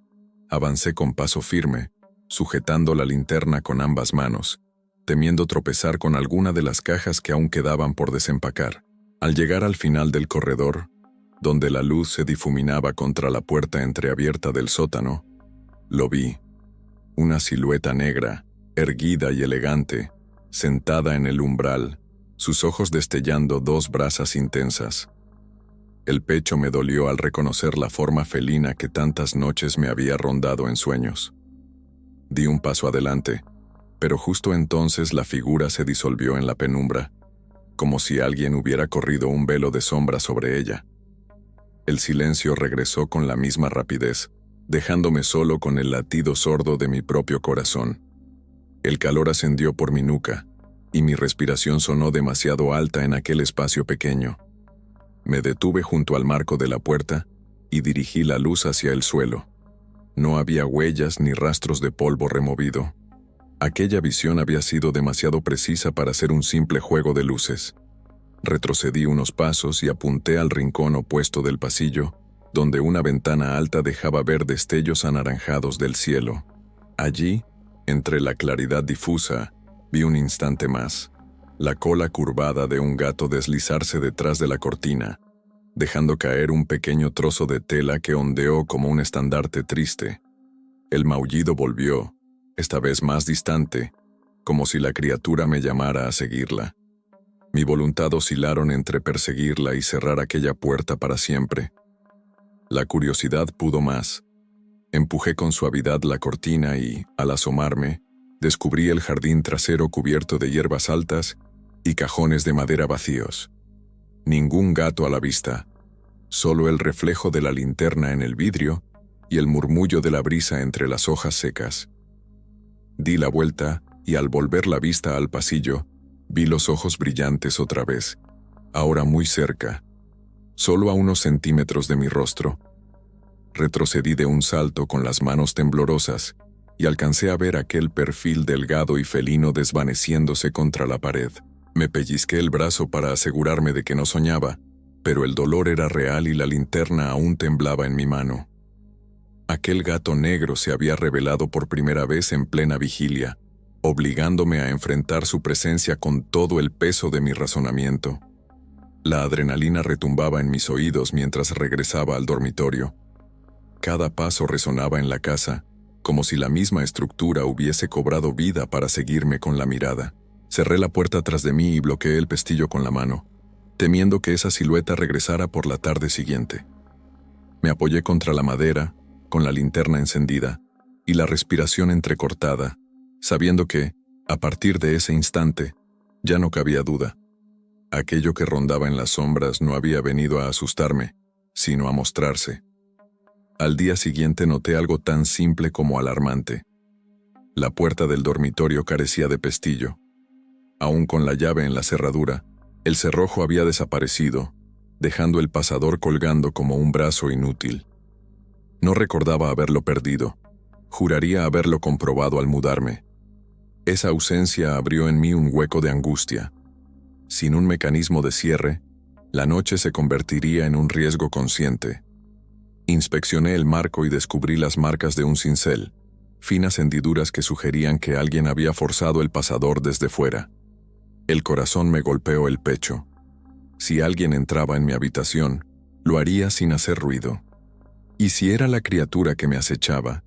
Avancé con paso firme, sujetando la linterna con ambas manos, temiendo tropezar con alguna de las cajas que aún quedaban por desempacar. Al llegar al final del corredor, donde la luz se difuminaba contra la puerta entreabierta del sótano, lo vi. Una silueta negra, erguida y elegante, sentada en el umbral, sus ojos destellando dos brasas intensas. El pecho me dolió al reconocer la forma felina que tantas noches me había rondado en sueños. Di un paso adelante, pero justo entonces la figura se disolvió en la penumbra. como si alguien hubiera corrido un velo de sombra sobre ella. El silencio regresó con la misma rapidez, dejándome solo con el latido sordo de mi propio corazón. El calor ascendió por mi nuca, y mi respiración sonó demasiado alta en aquel espacio pequeño. Me detuve junto al marco de la puerta y dirigí la luz hacia el suelo. No había huellas ni rastros de polvo removido. Aquella visión había sido demasiado precisa para ser un simple juego de luces. Retrocedí unos pasos y apunté al rincón opuesto del pasillo, donde una ventana alta dejaba ver destellos anaranjados del cielo. Allí, entre la claridad difusa, vi un instante más, la cola curvada de un gato deslizarse detrás de la cortina, dejando caer un pequeño trozo de tela que ondeó como un estandarte triste. El maullido volvió, esta vez más distante, como si la criatura me llamara a seguirla. Mi voluntad oscilaron entre perseguirla y cerrar aquella puerta para siempre. La curiosidad pudo más. Empujé con suavidad la cortina y, al asomarme, descubrí el jardín trasero cubierto de hierbas altas y cajones de madera vacíos. Ningún gato a la vista, solo el reflejo de la linterna en el vidrio y el murmullo de la brisa entre las hojas secas. Di la vuelta y al volver la vista al pasillo, vi los ojos brillantes otra vez, ahora muy cerca, solo a unos centímetros de mi rostro. Retrocedí de un salto con las manos temblorosas y alcancé a ver aquel perfil delgado y felino desvaneciéndose contra la pared. Me pellizqué el brazo para asegurarme de que no soñaba, pero el dolor era real y la linterna aún temblaba en mi mano. Aquel gato negro se había revelado por primera vez en plena vigilia, obligándome a enfrentar su presencia con todo el peso de mi razonamiento. La adrenalina retumbaba en mis oídos mientras regresaba al dormitorio. Cada paso resonaba en la casa, como si la misma estructura hubiese cobrado vida para seguirme con la mirada. Cerré la puerta tras de mí y bloqueé el pestillo con la mano, temiendo que esa silueta regresara por la tarde siguiente. Me apoyé contra la madera, con la linterna encendida, y la respiración entrecortada, sabiendo que, a partir de ese instante, ya no cabía duda. Aquello que rondaba en las sombras no había venido a asustarme, sino a mostrarse. Al día siguiente noté algo tan simple como alarmante. La puerta del dormitorio carecía de pestillo. Aún con la llave en la cerradura, el cerrojo había desaparecido, dejando el pasador colgando como un brazo inútil. No recordaba haberlo perdido. Juraría haberlo comprobado al mudarme. Esa ausencia abrió en mí un hueco de angustia. Sin un mecanismo de cierre, la noche se convertiría en un riesgo consciente. Inspeccioné el marco y descubrí las marcas de un cincel, finas hendiduras que sugerían que alguien había forzado el pasador desde fuera. El corazón me golpeó el pecho. Si alguien entraba en mi habitación, lo haría sin hacer ruido. Y si era la criatura que me acechaba,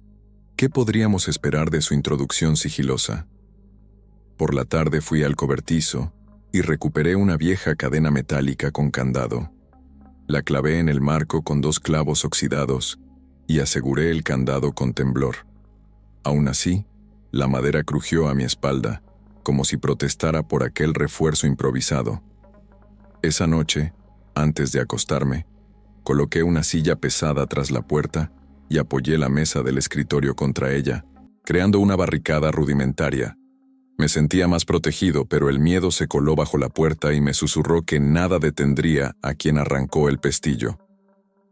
¿qué podríamos esperar de su introducción sigilosa? Por la tarde fui al cobertizo y recuperé una vieja cadena metálica con candado. La clavé en el marco con 2 clavos oxidados y aseguré el candado con temblor. Aún así, la madera crujió a mi espalda, como si protestara por aquel refuerzo improvisado. Esa noche, antes de acostarme, coloqué una silla pesada tras la puerta y apoyé la mesa del escritorio contra ella, creando una barricada rudimentaria. Me sentía más protegido, pero el miedo se coló bajo la puerta y me susurró que nada detendría a quien arrancó el pestillo.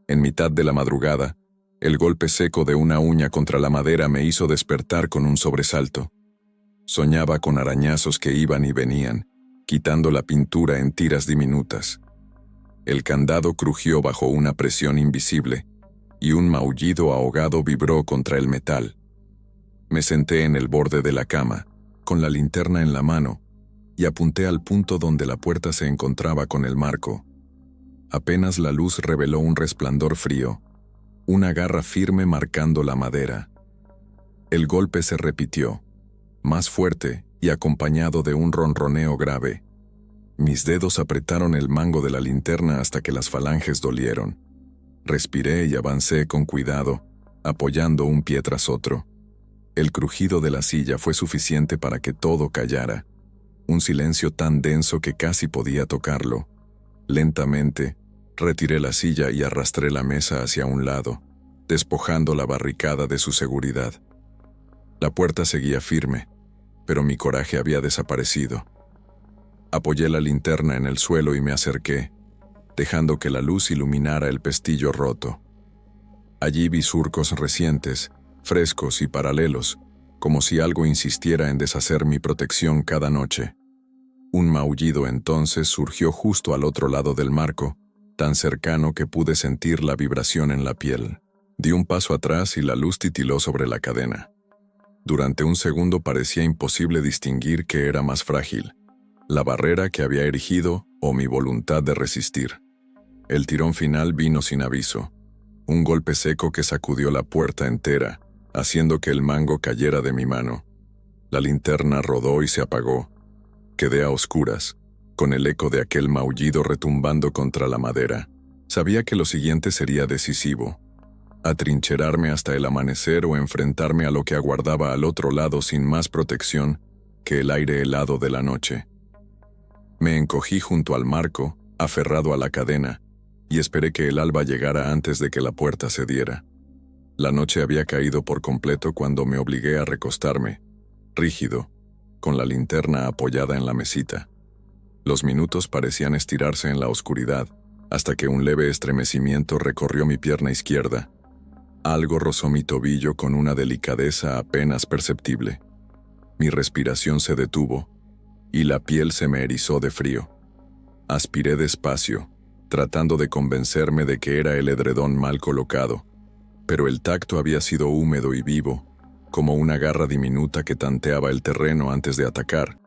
En mitad de la madrugada, el golpe seco de una uña contra la madera me hizo despertar con un sobresalto. Soñaba con arañazos que iban y venían, quitando la pintura en tiras diminutas. El candado crujió bajo una presión invisible, y un maullido ahogado vibró contra el metal. Me senté en el borde de la cama, con la linterna en la mano, y apunté al punto donde la puerta se encontraba con el marco. Apenas la luz reveló un resplandor frío, una garra firme marcando la madera. El golpe se repitió, más fuerte y acompañado de un ronroneo grave. Mis dedos apretaron el mango de la linterna hasta que las falanges dolieron. Respiré y avancé con cuidado, apoyando un pie tras otro. El crujido de la silla fue suficiente para que todo callara. Un silencio tan denso que casi podía tocarlo. Lentamente, retiré la silla y arrastré la mesa hacia un lado, despojando la barricada de su seguridad. La puerta seguía firme, pero mi coraje había desaparecido. Apoyé la linterna en el suelo y me acerqué, dejando que la luz iluminara el pestillo roto. Allí vi surcos recientes, frescos y paralelos, como si algo insistiera en deshacer mi protección cada noche. Un maullido entonces surgió justo al otro lado del marco, tan cercano que pude sentir la vibración en la piel. Di un paso atrás y la luz titiló sobre la cadena. Durante un segundo parecía imposible distinguir qué era más frágil, la barrera que había erigido o mi voluntad de resistir. El tirón final vino sin aviso, un golpe seco que sacudió la puerta entera, haciendo que el mango cayera de mi mano. La linterna rodó y se apagó. Quedé a oscuras, con el eco de aquel maullido retumbando contra la madera. Sabía que lo siguiente sería decisivo: atrincherarme hasta el amanecer o enfrentarme a lo que aguardaba al otro lado sin más protección que el aire helado de la noche. Me encogí junto al marco, aferrado a la cadena, y esperé que el alba llegara antes de que la puerta cediera. La noche había caído por completo cuando me obligué a recostarme, rígido, con la linterna apoyada en la mesita. Los minutos parecían estirarse en la oscuridad, hasta que un leve estremecimiento recorrió mi pierna izquierda. Algo rozó mi tobillo con una delicadeza apenas perceptible. Mi respiración se detuvo, y la piel se me erizó de frío. Aspiré despacio, tratando de convencerme de que era el edredón mal colocado, pero el tacto había sido húmedo y vivo, como una garra diminuta que tanteaba el terreno antes de atacar.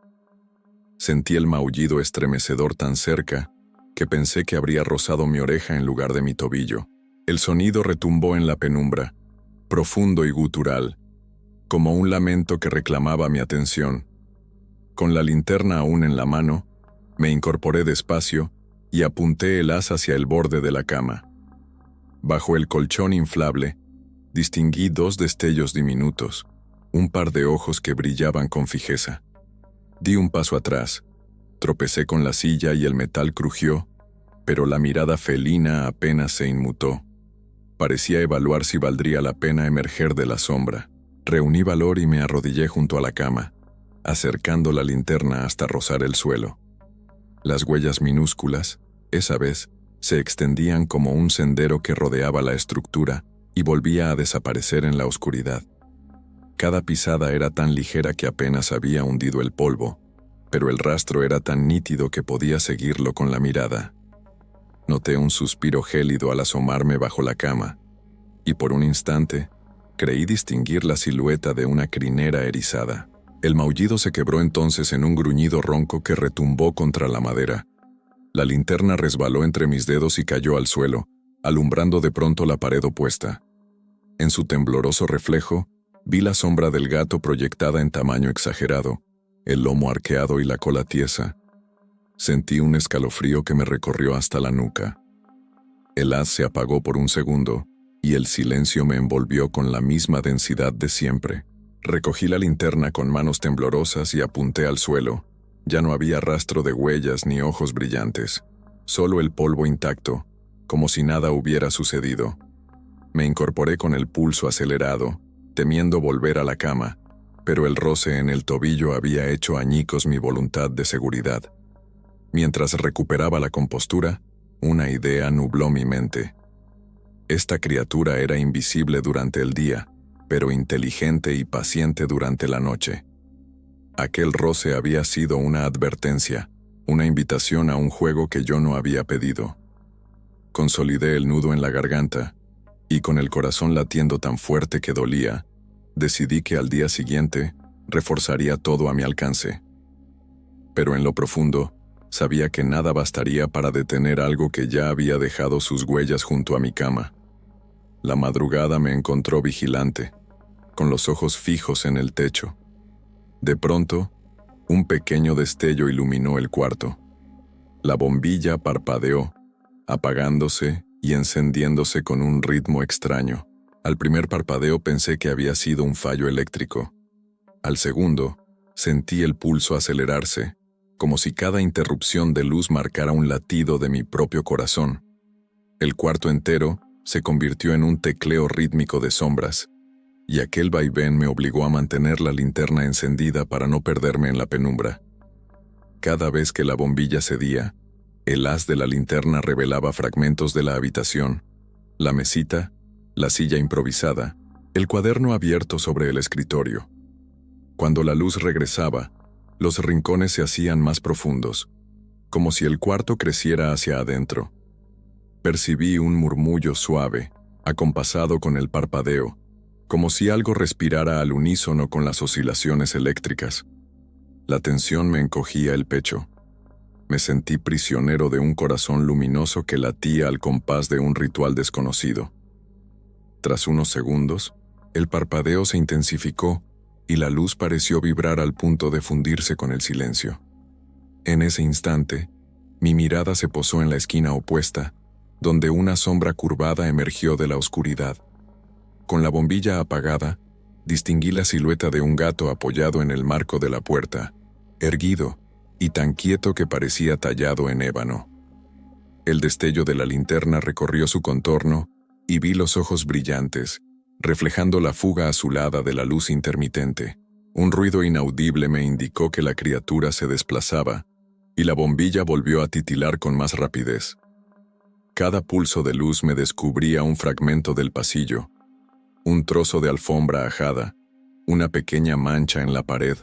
Sentí el maullido estremecedor tan cerca que pensé que habría rozado mi oreja en lugar de mi tobillo. El sonido retumbó en la penumbra, profundo y gutural, como un lamento que reclamaba mi atención. Con la linterna aún en la mano, me incorporé despacio y apunté el haz hacia el borde de la cama. Bajo el colchón inflable, distinguí dos destellos diminutos, un par de ojos que brillaban con fijeza. Di un paso atrás, tropecé con la silla y el metal crujió, pero la mirada felina apenas se inmutó. Parecía evaluar si valdría la pena emerger de la sombra. Reuní valor y me arrodillé junto a la cama, acercando la linterna hasta rozar el suelo. Las huellas minúsculas, esa vez, se extendían como un sendero que rodeaba la estructura y volvía a desaparecer en la oscuridad. Cada pisada era tan ligera que apenas había hundido el polvo, pero el rastro era tan nítido que podía seguirlo con la mirada. Noté un suspiro gélido al asomarme bajo la cama, y por un instante creí distinguir la silueta de una crinera erizada. El maullido se quebró entonces en un gruñido ronco que retumbó contra la madera. La linterna resbaló entre mis dedos y cayó al suelo, alumbrando de pronto la pared opuesta. En su tembloroso reflejo, vi la sombra del gato proyectada en tamaño exagerado, el lomo arqueado y la cola tiesa. Sentí un escalofrío que me recorrió hasta la nuca. El haz se apagó por un segundo, y el silencio me envolvió con la misma densidad de siempre. Recogí la linterna con manos temblorosas y apunté al suelo. Ya no había rastro de huellas ni ojos brillantes, solo el polvo intacto, como si nada hubiera sucedido. Me incorporé con el pulso acelerado, temiendo volver a la cama, pero el roce en el tobillo había hecho añicos mi voluntad de seguridad. Mientras recuperaba la compostura, una idea nubló mi mente. Esta criatura era invisible durante el día, pero inteligente y paciente durante la noche. Aquel roce había sido una advertencia, una invitación a un juego que yo no había pedido. Consolidé el nudo en la garganta, y con el corazón latiendo tan fuerte que dolía, decidí que al día siguiente reforzaría todo a mi alcance. Pero en lo profundo, sabía que nada bastaría para detener algo que ya había dejado sus huellas junto a mi cama. La madrugada me encontró vigilante, con los ojos fijos en el techo. De pronto, un pequeño destello iluminó el cuarto. La bombilla parpadeó, apagándose y encendiéndose con un ritmo extraño. Al primer parpadeo pensé que había sido un fallo eléctrico. Al segundo, sentí el pulso acelerarse, como si cada interrupción de luz marcara un latido de mi propio corazón. El cuarto entero se convirtió en un tecleo rítmico de sombras, y aquel vaivén me obligó a mantener la linterna encendida para no perderme en la penumbra. Cada vez que la bombilla cedía, el haz de la linterna revelaba fragmentos de la habitación, la mesita, la silla improvisada, el cuaderno abierto sobre el escritorio. Cuando la luz regresaba, los rincones se hacían más profundos, como si el cuarto creciera hacia adentro. Percibí un murmullo suave, acompasado con el parpadeo, como si algo respirara al unísono con las oscilaciones eléctricas. La tensión me encogía el pecho. Me sentí prisionero de un corazón luminoso que latía al compás de un ritual desconocido. Tras unos segundos, el parpadeo se intensificó y la luz pareció vibrar al punto de fundirse con el silencio. En ese instante, mi mirada se posó en la esquina opuesta, donde una sombra curvada emergió de la oscuridad. Con la bombilla apagada, distinguí la silueta de un gato apoyado en el marco de la puerta, erguido y tan quieto que parecía tallado en ébano. El destello de la linterna recorrió su contorno y vi los ojos brillantes, reflejando la fuga azulada de la luz intermitente. Un ruido inaudible me indicó que la criatura se desplazaba, y la bombilla volvió a titilar con más rapidez. Cada pulso de luz me descubría un fragmento del pasillo, un trozo de alfombra ajada, una pequeña mancha en la pared,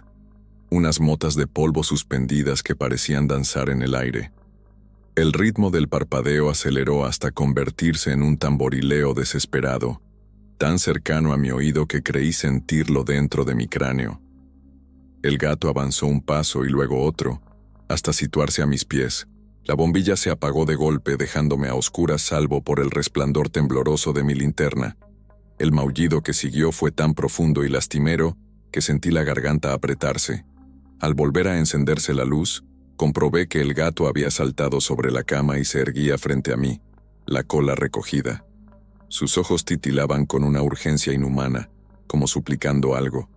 unas motas de polvo suspendidas que parecían danzar en el aire. El ritmo del parpadeo aceleró hasta convertirse en un tamborileo desesperado, tan cercano a mi oído que creí sentirlo dentro de mi cráneo. El gato avanzó un paso y luego otro, hasta situarse a mis pies. La bombilla se apagó de golpe, dejándome a oscuras salvo por el resplandor tembloroso de mi linterna. El maullido que siguió fue tan profundo y lastimero que sentí la garganta apretarse. Al volver a encenderse la luz, comprobé que el gato había saltado sobre la cama y se erguía frente a mí, la cola recogida. Sus ojos titilaban con una urgencia inhumana, como suplicando algo.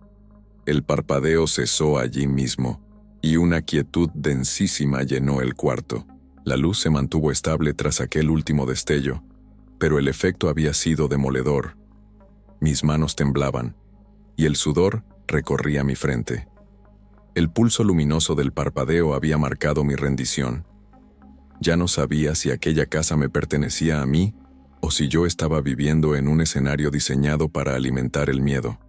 El parpadeo cesó allí mismo, y una quietud densísima llenó el cuarto. La luz se mantuvo estable tras aquel último destello, pero el efecto había sido demoledor. Mis manos temblaban, y el sudor recorría mi frente. El pulso luminoso del parpadeo había marcado mi rendición. Ya no sabía si aquella casa me pertenecía a mí o si yo estaba viviendo en un escenario diseñado para alimentar el miedo.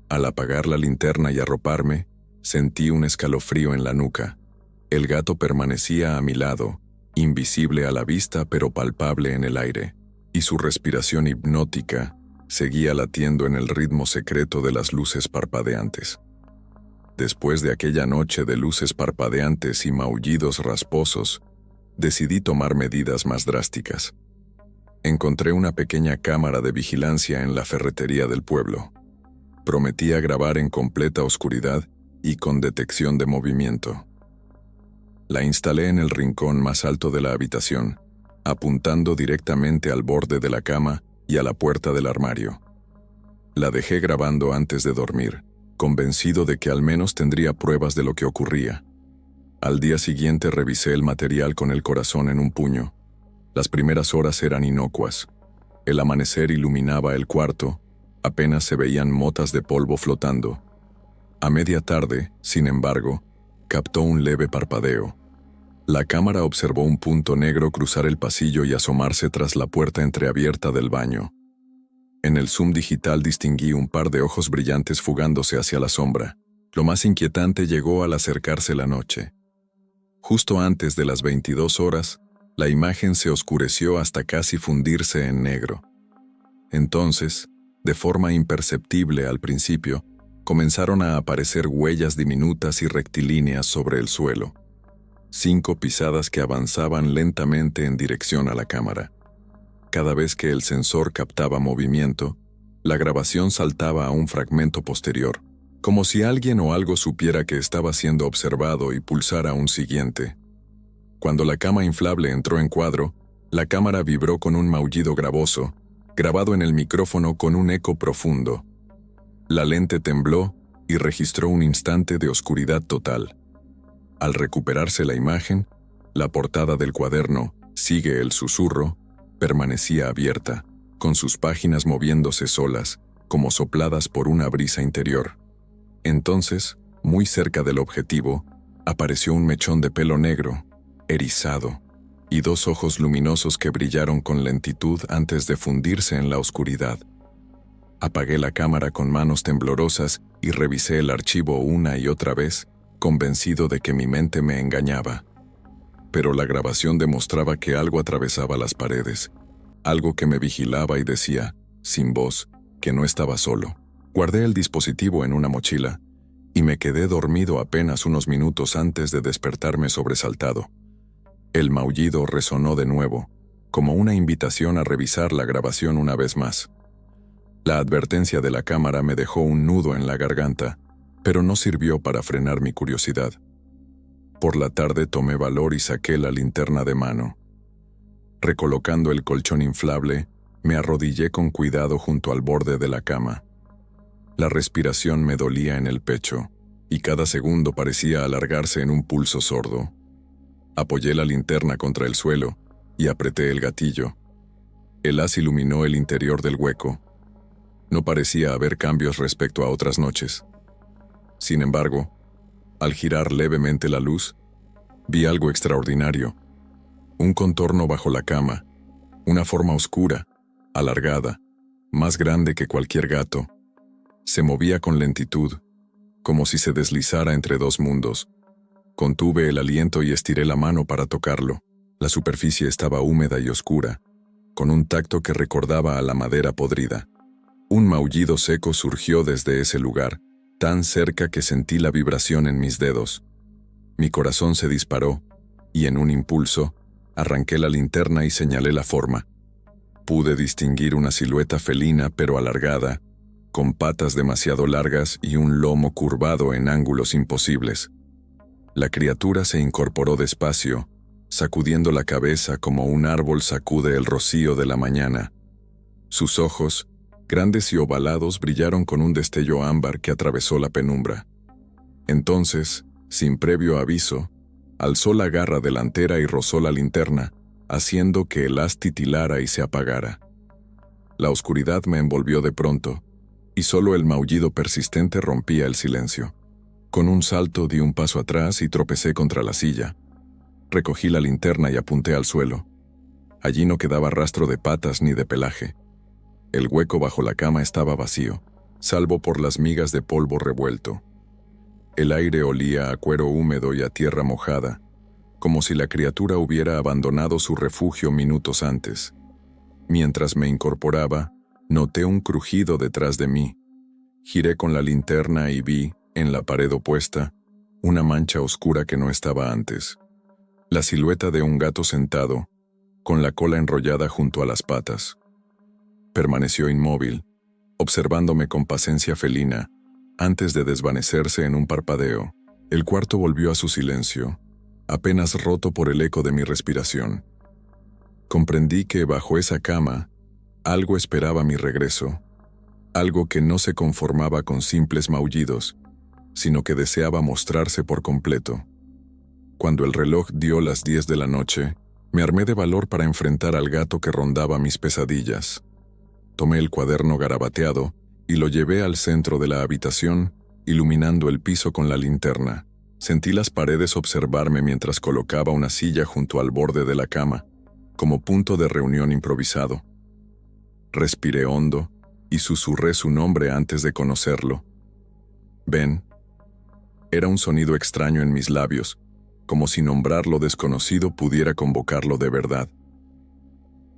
Al apagar la linterna y arroparme, sentí un escalofrío en la nuca. El gato permanecía a mi lado, invisible a la vista pero palpable en el aire, y su respiración hipnótica seguía latiendo en el ritmo secreto de las luces parpadeantes. Después de aquella noche de luces parpadeantes y maullidos rasposos, decidí tomar medidas más drásticas. Encontré una pequeña cámara de vigilancia en la ferretería del pueblo. Prometía grabar en completa oscuridad y con detección de movimiento. La instalé en el rincón más alto de la habitación, apuntando directamente al borde de la cama y a la puerta del armario. La dejé grabando antes de dormir, convencido de que al menos tendría pruebas de lo que ocurría. Al día siguiente revisé el material con el corazón en un puño. Las primeras horas eran inocuas. El amanecer iluminaba el cuarto, apenas se veían motas de polvo flotando. A media tarde, sin embargo, captó un leve parpadeo. La cámara observó un punto negro cruzar el pasillo y asomarse tras la puerta entreabierta del baño. En el zoom digital distinguí un par de ojos brillantes fugándose hacia la sombra. Lo más inquietante llegó al acercarse la noche. Justo antes de las 22 horas, la imagen se oscureció hasta casi fundirse en negro. Entonces, de forma imperceptible al principio, comenzaron a aparecer huellas diminutas y rectilíneas sobre el suelo. 5 pisadas que avanzaban lentamente en dirección a la cámara. Cada vez que el sensor captaba movimiento, la grabación saltaba a un fragmento posterior, como si alguien o algo supiera que estaba siendo observado y pulsara un siguiente. Cuando la cama inflable entró en cuadro, la cámara vibró con un maullido gravoso, grabado en el micrófono con un eco profundo. La lente tembló y registró un instante de oscuridad total. Al recuperarse la imagen, la portada del cuaderno, Sigue el susurro, permanecía abierta, con sus páginas moviéndose solas, como sopladas por una brisa interior. Entonces, muy cerca del objetivo, apareció un mechón de pelo negro, erizado, y dos ojos luminosos que brillaron con lentitud antes de fundirse en la oscuridad. Apagué la cámara con manos temblorosas y revisé el archivo una y otra vez, convencido de que mi mente me engañaba. Pero la grabación demostraba que algo atravesaba las paredes, algo que me vigilaba y decía, sin voz, que no estaba solo. Guardé el dispositivo en una mochila y me quedé dormido apenas unos minutos antes de despertarme sobresaltado. El maullido resonó de nuevo, como una invitación a revisar la grabación una vez más. La advertencia de la cámara me dejó un nudo en la garganta, pero no sirvió para frenar mi curiosidad. Por la tarde tomé valor y saqué la linterna de mano. Recolocando el colchón inflable, me arrodillé con cuidado junto al borde de la cama. La respiración me dolía en el pecho, y cada segundo parecía alargarse en un pulso sordo. Apoyé la linterna contra el suelo y apreté el gatillo. El haz iluminó el interior del hueco. No parecía haber cambios respecto a otras noches. Sin embargo, al girar levemente la luz, vi algo extraordinario. Un contorno bajo la cama, una forma oscura, alargada, más grande que cualquier gato. Se movía con lentitud, como si se deslizara entre dos mundos. Contuve el aliento y estiré la mano para tocarlo. La superficie estaba húmeda y oscura, con un tacto que recordaba a la madera podrida. Un maullido seco surgió desde ese lugar, tan cerca que sentí la vibración en mis dedos. Mi corazón se disparó, y en un impulso, arranqué la linterna y señalé la forma. Pude distinguir una silueta felina pero alargada, con patas demasiado largas y un lomo curvado en ángulos imposibles. La criatura se incorporó despacio, sacudiendo la cabeza como un árbol sacude el rocío de la mañana. Sus ojos, grandes y ovalados, brillaron con un destello ámbar que atravesó la penumbra. Entonces, sin previo aviso, alzó la garra delantera y rozó la linterna, haciendo que el haz titilara y se apagara. La oscuridad me envolvió de pronto, y solo el maullido persistente rompía el silencio. Con un salto di un paso atrás y tropecé contra la silla. Recogí la linterna y apunté al suelo. Allí no quedaba rastro de patas ni de pelaje. El hueco bajo la cama estaba vacío, salvo por las migas de polvo revuelto. El aire olía a cuero húmedo y a tierra mojada, como si la criatura hubiera abandonado su refugio minutos antes. Mientras me incorporaba, noté un crujido detrás de mí. Giré con la linterna y vi, en la pared opuesta, una mancha oscura que no estaba antes. La silueta de un gato sentado, con la cola enrollada junto a las patas. Permaneció inmóvil, observándome con paciencia felina, antes de desvanecerse en un parpadeo. El cuarto volvió a su silencio, apenas roto por el eco de mi respiración. Comprendí que bajo esa cama, algo esperaba mi regreso, algo que no se conformaba con simples maullidos, sino que deseaba mostrarse por completo. Cuando el reloj dio las 10 de la noche, me armé de valor para enfrentar al gato que rondaba mis pesadillas. Tomé el cuaderno garabateado y lo llevé al centro de la habitación, iluminando el piso con la linterna. Sentí las paredes observarme mientras colocaba una silla junto al borde de la cama, como punto de reunión improvisado. Respiré hondo y susurré su nombre antes de conocerlo. Ben. Era un sonido extraño en mis labios, como si nombrar lo desconocido pudiera convocarlo de verdad.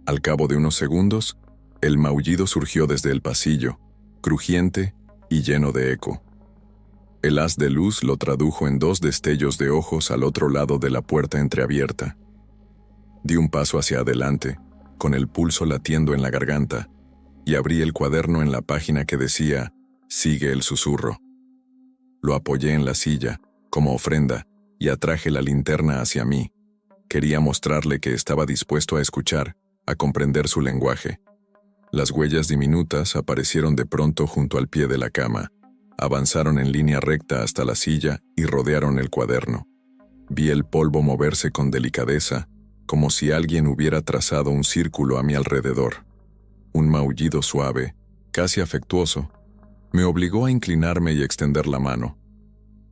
Al cabo de unos segundos, el maullido surgió desde el pasillo, crujiente y lleno de eco. El haz de luz lo tradujo en 2 destellos de ojos al otro lado de la puerta entreabierta. Di un paso hacia adelante, con el pulso latiendo en la garganta, y abrí el cuaderno en la página que decía «Sigue el susurro». Lo apoyé en la silla, como ofrenda, y atraje la linterna hacia mí. Quería mostrarle que estaba dispuesto a escuchar, a comprender su lenguaje. Las huellas diminutas aparecieron de pronto junto al pie de la cama, avanzaron en línea recta hasta la silla y rodearon el cuaderno. Vi el polvo moverse con delicadeza, como si alguien hubiera trazado un círculo a mi alrededor. Un maullido suave, casi afectuoso, me obligó a inclinarme y extender la mano.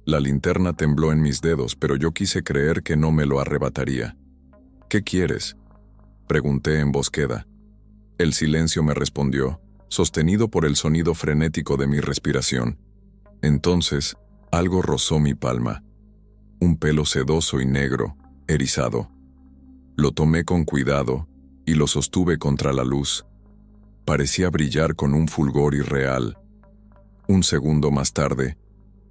La linterna tembló en mis dedos, pero yo quise creer que no me lo arrebataría. «¿Qué quieres?», pregunté en voz queda. El silencio me respondió, sostenido por el sonido frenético de mi respiración. Entonces, algo rozó mi palma. Un pelo sedoso y negro, erizado. Lo tomé con cuidado y lo sostuve contra la luz. Parecía brillar con un fulgor irreal. Un segundo más tarde,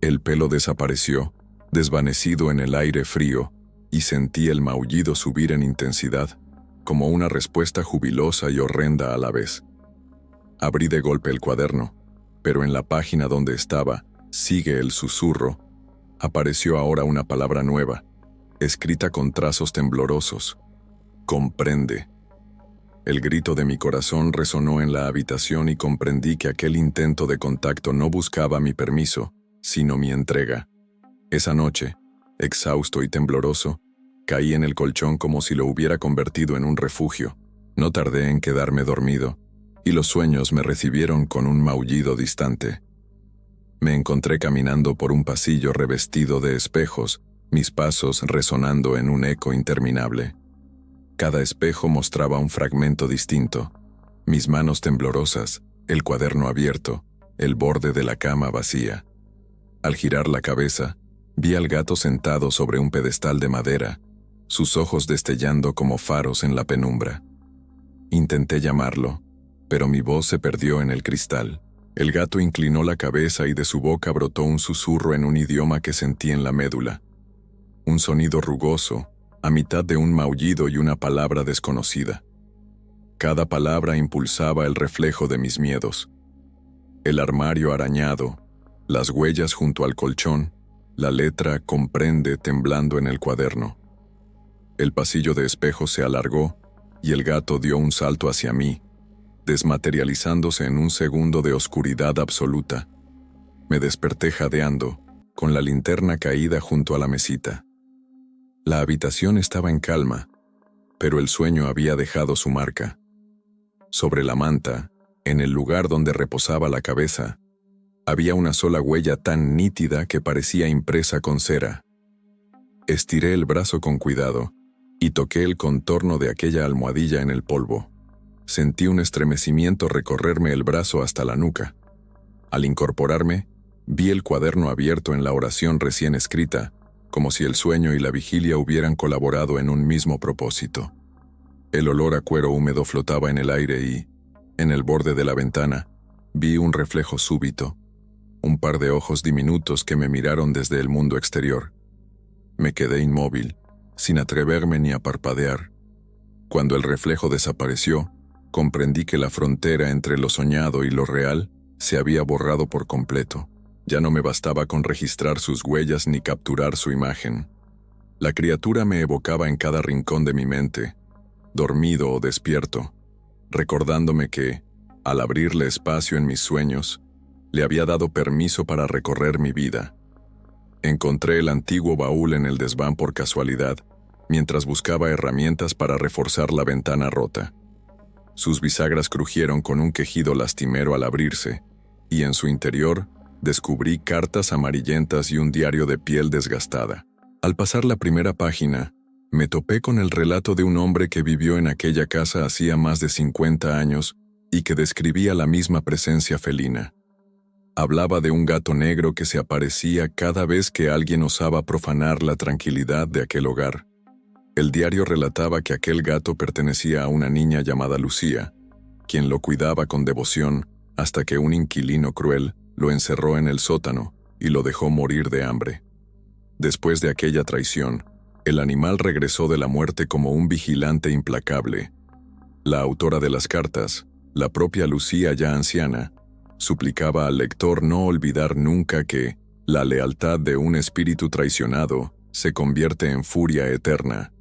el pelo desapareció, desvanecido en el aire frío, y sentí el maullido subir en intensidad, como una respuesta jubilosa y horrenda a la vez. Abrí de golpe el cuaderno, pero en la página donde estaba, «Sigue el susurro», apareció ahora una palabra nueva, escrita con trazos temblorosos. «Comprende». El grito de mi corazón resonó en la habitación y comprendí que aquel intento de contacto no buscaba mi permiso, sino mi entrega. Esa noche, exhausto y tembloroso, caí en el colchón como si lo hubiera convertido en un refugio. No tardé en quedarme dormido, y los sueños me recibieron con un maullido distante. Me encontré caminando por un pasillo revestido de espejos, mis pasos resonando en un eco interminable. Cada espejo mostraba un fragmento distinto. Mis manos temblorosas, el cuaderno abierto, el borde de la cama vacía. Al girar la cabeza, vi al gato sentado sobre un pedestal de madera, sus ojos destellando como faros en la penumbra. Intenté llamarlo, pero mi voz se perdió en el cristal. El gato inclinó la cabeza y de su boca brotó un susurro en un idioma que sentí en la médula. Un sonido rugoso, a mitad de un maullido y una palabra desconocida. Cada palabra impulsaba el reflejo de mis miedos. El armario arañado, las huellas junto al colchón, la letra «Comprende» temblando en el cuaderno. El pasillo de espejos se alargó y el gato dio un salto hacia mí, desmaterializándose en un segundo de oscuridad absoluta. Me desperté jadeando, con la linterna caída junto a la mesita. La habitación estaba en calma, pero el sueño había dejado su marca. Sobre la manta, en el lugar donde reposaba la cabeza, había una sola huella tan nítida que parecía impresa con cera. Estiré el brazo con cuidado y toqué el contorno de aquella almohadilla en el polvo. Sentí un estremecimiento recorrerme el brazo hasta la nuca. Al incorporarme, vi el cuaderno abierto en la oración recién escrita, como si el sueño y la vigilia hubieran colaborado en un mismo propósito. El olor a cuero húmedo flotaba en el aire y, en el borde de la ventana, vi un reflejo súbito, un par de ojos diminutos que me miraron desde el mundo exterior. Me quedé inmóvil, sin atreverme ni a parpadear. Cuando el reflejo desapareció, comprendí que la frontera entre lo soñado y lo real se había borrado por completo. Ya no me bastaba con registrar sus huellas ni capturar su imagen. La criatura me evocaba en cada rincón de mi mente, dormido o despierto, recordándome que, al abrirle espacio en mis sueños, le había dado permiso para recorrer mi vida. Encontré el antiguo baúl en el desván por casualidad, mientras buscaba herramientas para reforzar la ventana rota. Sus bisagras crujieron con un quejido lastimero al abrirse, y en su interior descubrí cartas amarillentas y un diario de piel desgastada. Al pasar la primera página, me topé con el relato de un hombre que vivió en aquella casa hacía más de 50 años y que describía la misma presencia felina. Hablaba de un gato negro que se aparecía cada vez que alguien osaba profanar la tranquilidad de aquel hogar. El diario relataba que aquel gato pertenecía a una niña llamada Lucía, quien lo cuidaba con devoción hasta que un inquilino cruel lo encerró en el sótano y lo dejó morir de hambre. Después de aquella traición, el animal regresó de la muerte como un vigilante implacable. La autora de las cartas, la propia Lucía ya anciana, suplicaba al lector no olvidar nunca que la lealtad de un espíritu traicionado se convierte en furia eterna.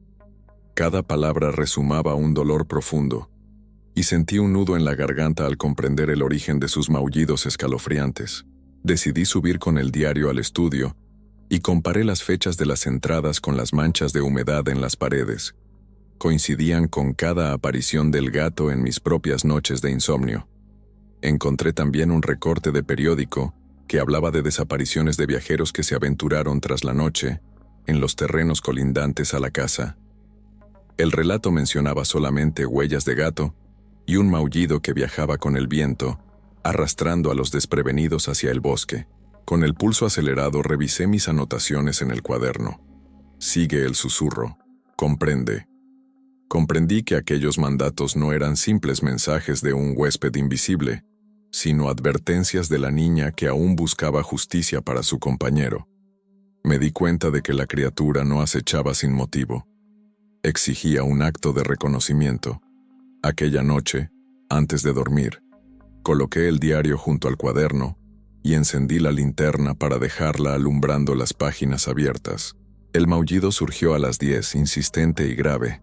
Cada palabra resumaba un dolor profundo, y sentí un nudo en la garganta al comprender el origen de sus maullidos escalofriantes. Decidí subir con el diario al estudio y comparé las fechas de las entradas con las manchas de humedad en las paredes. Coincidían con cada aparición del gato en mis propias noches de insomnio. Encontré también un recorte de periódico que hablaba de desapariciones de viajeros que se aventuraron tras la noche en los terrenos colindantes a la casa. El relato mencionaba solamente huellas de gato y un maullido que viajaba con el viento, arrastrando a los desprevenidos hacia el bosque. Con el pulso acelerado revisé mis anotaciones en el cuaderno. Sigue el susurro. Comprende. Comprendí que aquellos mandatos no eran simples mensajes de un huésped invisible, sino advertencias de la niña que aún buscaba justicia para su compañero. Me di cuenta de que la criatura no acechaba sin motivo. Exigía un acto de reconocimiento. Aquella noche, antes de dormir, coloqué el diario junto al cuaderno y encendí la linterna para dejarla alumbrando las páginas abiertas. El maullido surgió a las 10, insistente y grave.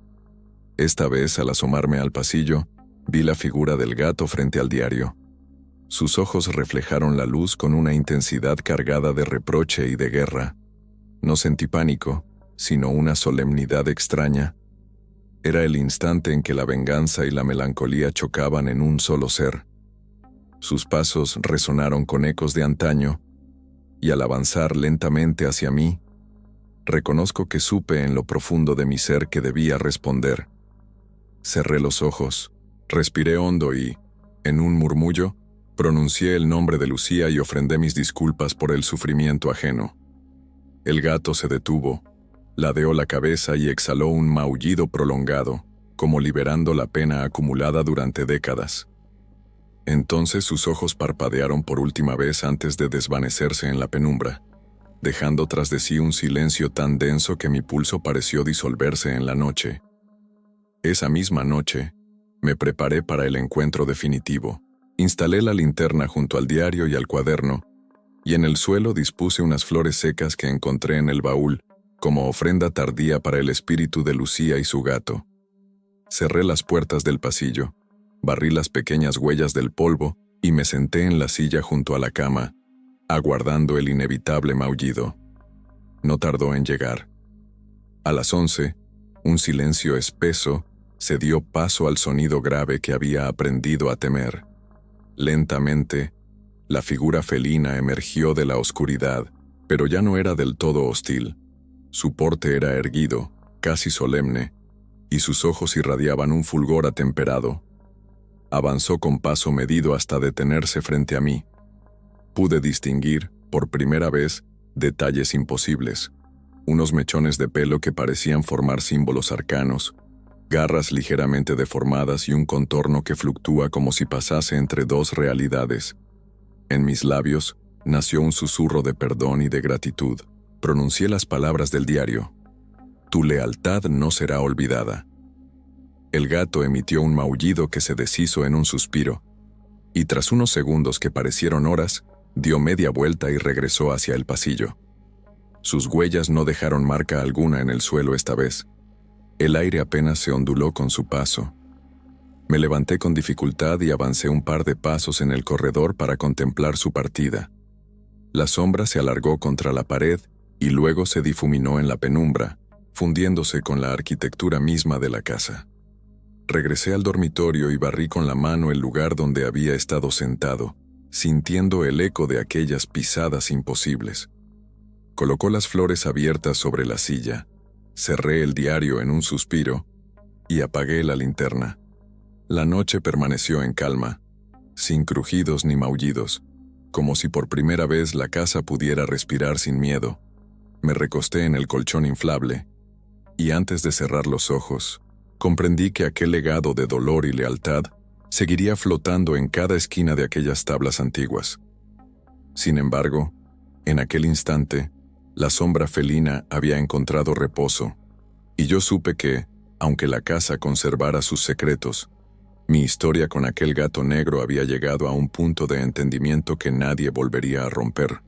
Esta vez, al asomarme al pasillo, vi la figura del gato frente al diario. Sus ojos reflejaron la luz con una intensidad cargada de reproche y de guerra. No sentí pánico, sino una solemnidad extraña. Era el instante en que la venganza y la melancolía chocaban en un solo ser. Sus pasos resonaron con ecos de antaño, y al avanzar lentamente hacia mí, reconozco que supe en lo profundo de mi ser que debía responder. Cerré los ojos, respiré hondo y, en un murmullo, pronuncié el nombre de Lucía y ofrendé mis disculpas por el sufrimiento ajeno. El gato se detuvo, ladeó la cabeza y exhaló un maullido prolongado, como liberando la pena acumulada durante décadas. Entonces sus ojos parpadearon por última vez antes de desvanecerse en la penumbra, dejando tras de sí un silencio tan denso que mi pulso pareció disolverse en la noche. Esa misma noche, me preparé para el encuentro definitivo. Instalé la linterna junto al diario y al cuaderno, y en el suelo dispuse unas flores secas que encontré en el baúl, como ofrenda tardía para el espíritu de Lucía y su gato. Cerré las puertas del pasillo, barrí las pequeñas huellas del polvo y me senté en la silla junto a la cama, aguardando el inevitable maullido. No tardó en llegar. A las 11, un silencio espeso se dio paso al sonido grave que había aprendido a temer. Lentamente, la figura felina emergió de la oscuridad, pero ya no era del todo hostil. Su porte era erguido, casi solemne, y sus ojos irradiaban un fulgor atemperado. Avanzó con paso medido hasta detenerse frente a mí. Pude distinguir, por primera vez, detalles imposibles. Unos mechones de pelo que parecían formar símbolos arcanos, garras ligeramente deformadas y un contorno que fluctúa como si pasase entre dos realidades. En mis labios nació un susurro de perdón y de gratitud. Pronuncié las palabras del diario. Tu lealtad no será olvidada. El gato emitió un maullido que se deshizo en un suspiro, y tras unos segundos que parecieron horas, dio media vuelta y regresó hacia el pasillo. Sus huellas no dejaron marca alguna en el suelo esta vez. El aire apenas se onduló con su paso. Me levanté con dificultad y avancé un par de pasos en el corredor para contemplar su partida. La sombra se alargó contra la pared y luego se difuminó en la penumbra, fundiéndose con la arquitectura misma de la casa. Regresé al dormitorio y barrí con la mano el lugar donde había estado sentado, sintiendo el eco de aquellas pisadas imposibles. Colocó las flores abiertas sobre la silla, cerré el diario en un suspiro y apagué la linterna. La noche permaneció en calma, sin crujidos ni maullidos, como si por primera vez la casa pudiera respirar sin miedo. Me recosté en el colchón inflable, y antes de cerrar los ojos, comprendí que aquel legado de dolor y lealtad seguiría flotando en cada esquina de aquellas tablas antiguas. Sin embargo, en aquel instante, la sombra felina había encontrado reposo, y yo supe que, aunque la casa conservara sus secretos, mi historia con aquel gato negro había llegado a un punto de entendimiento que nadie volvería a romper.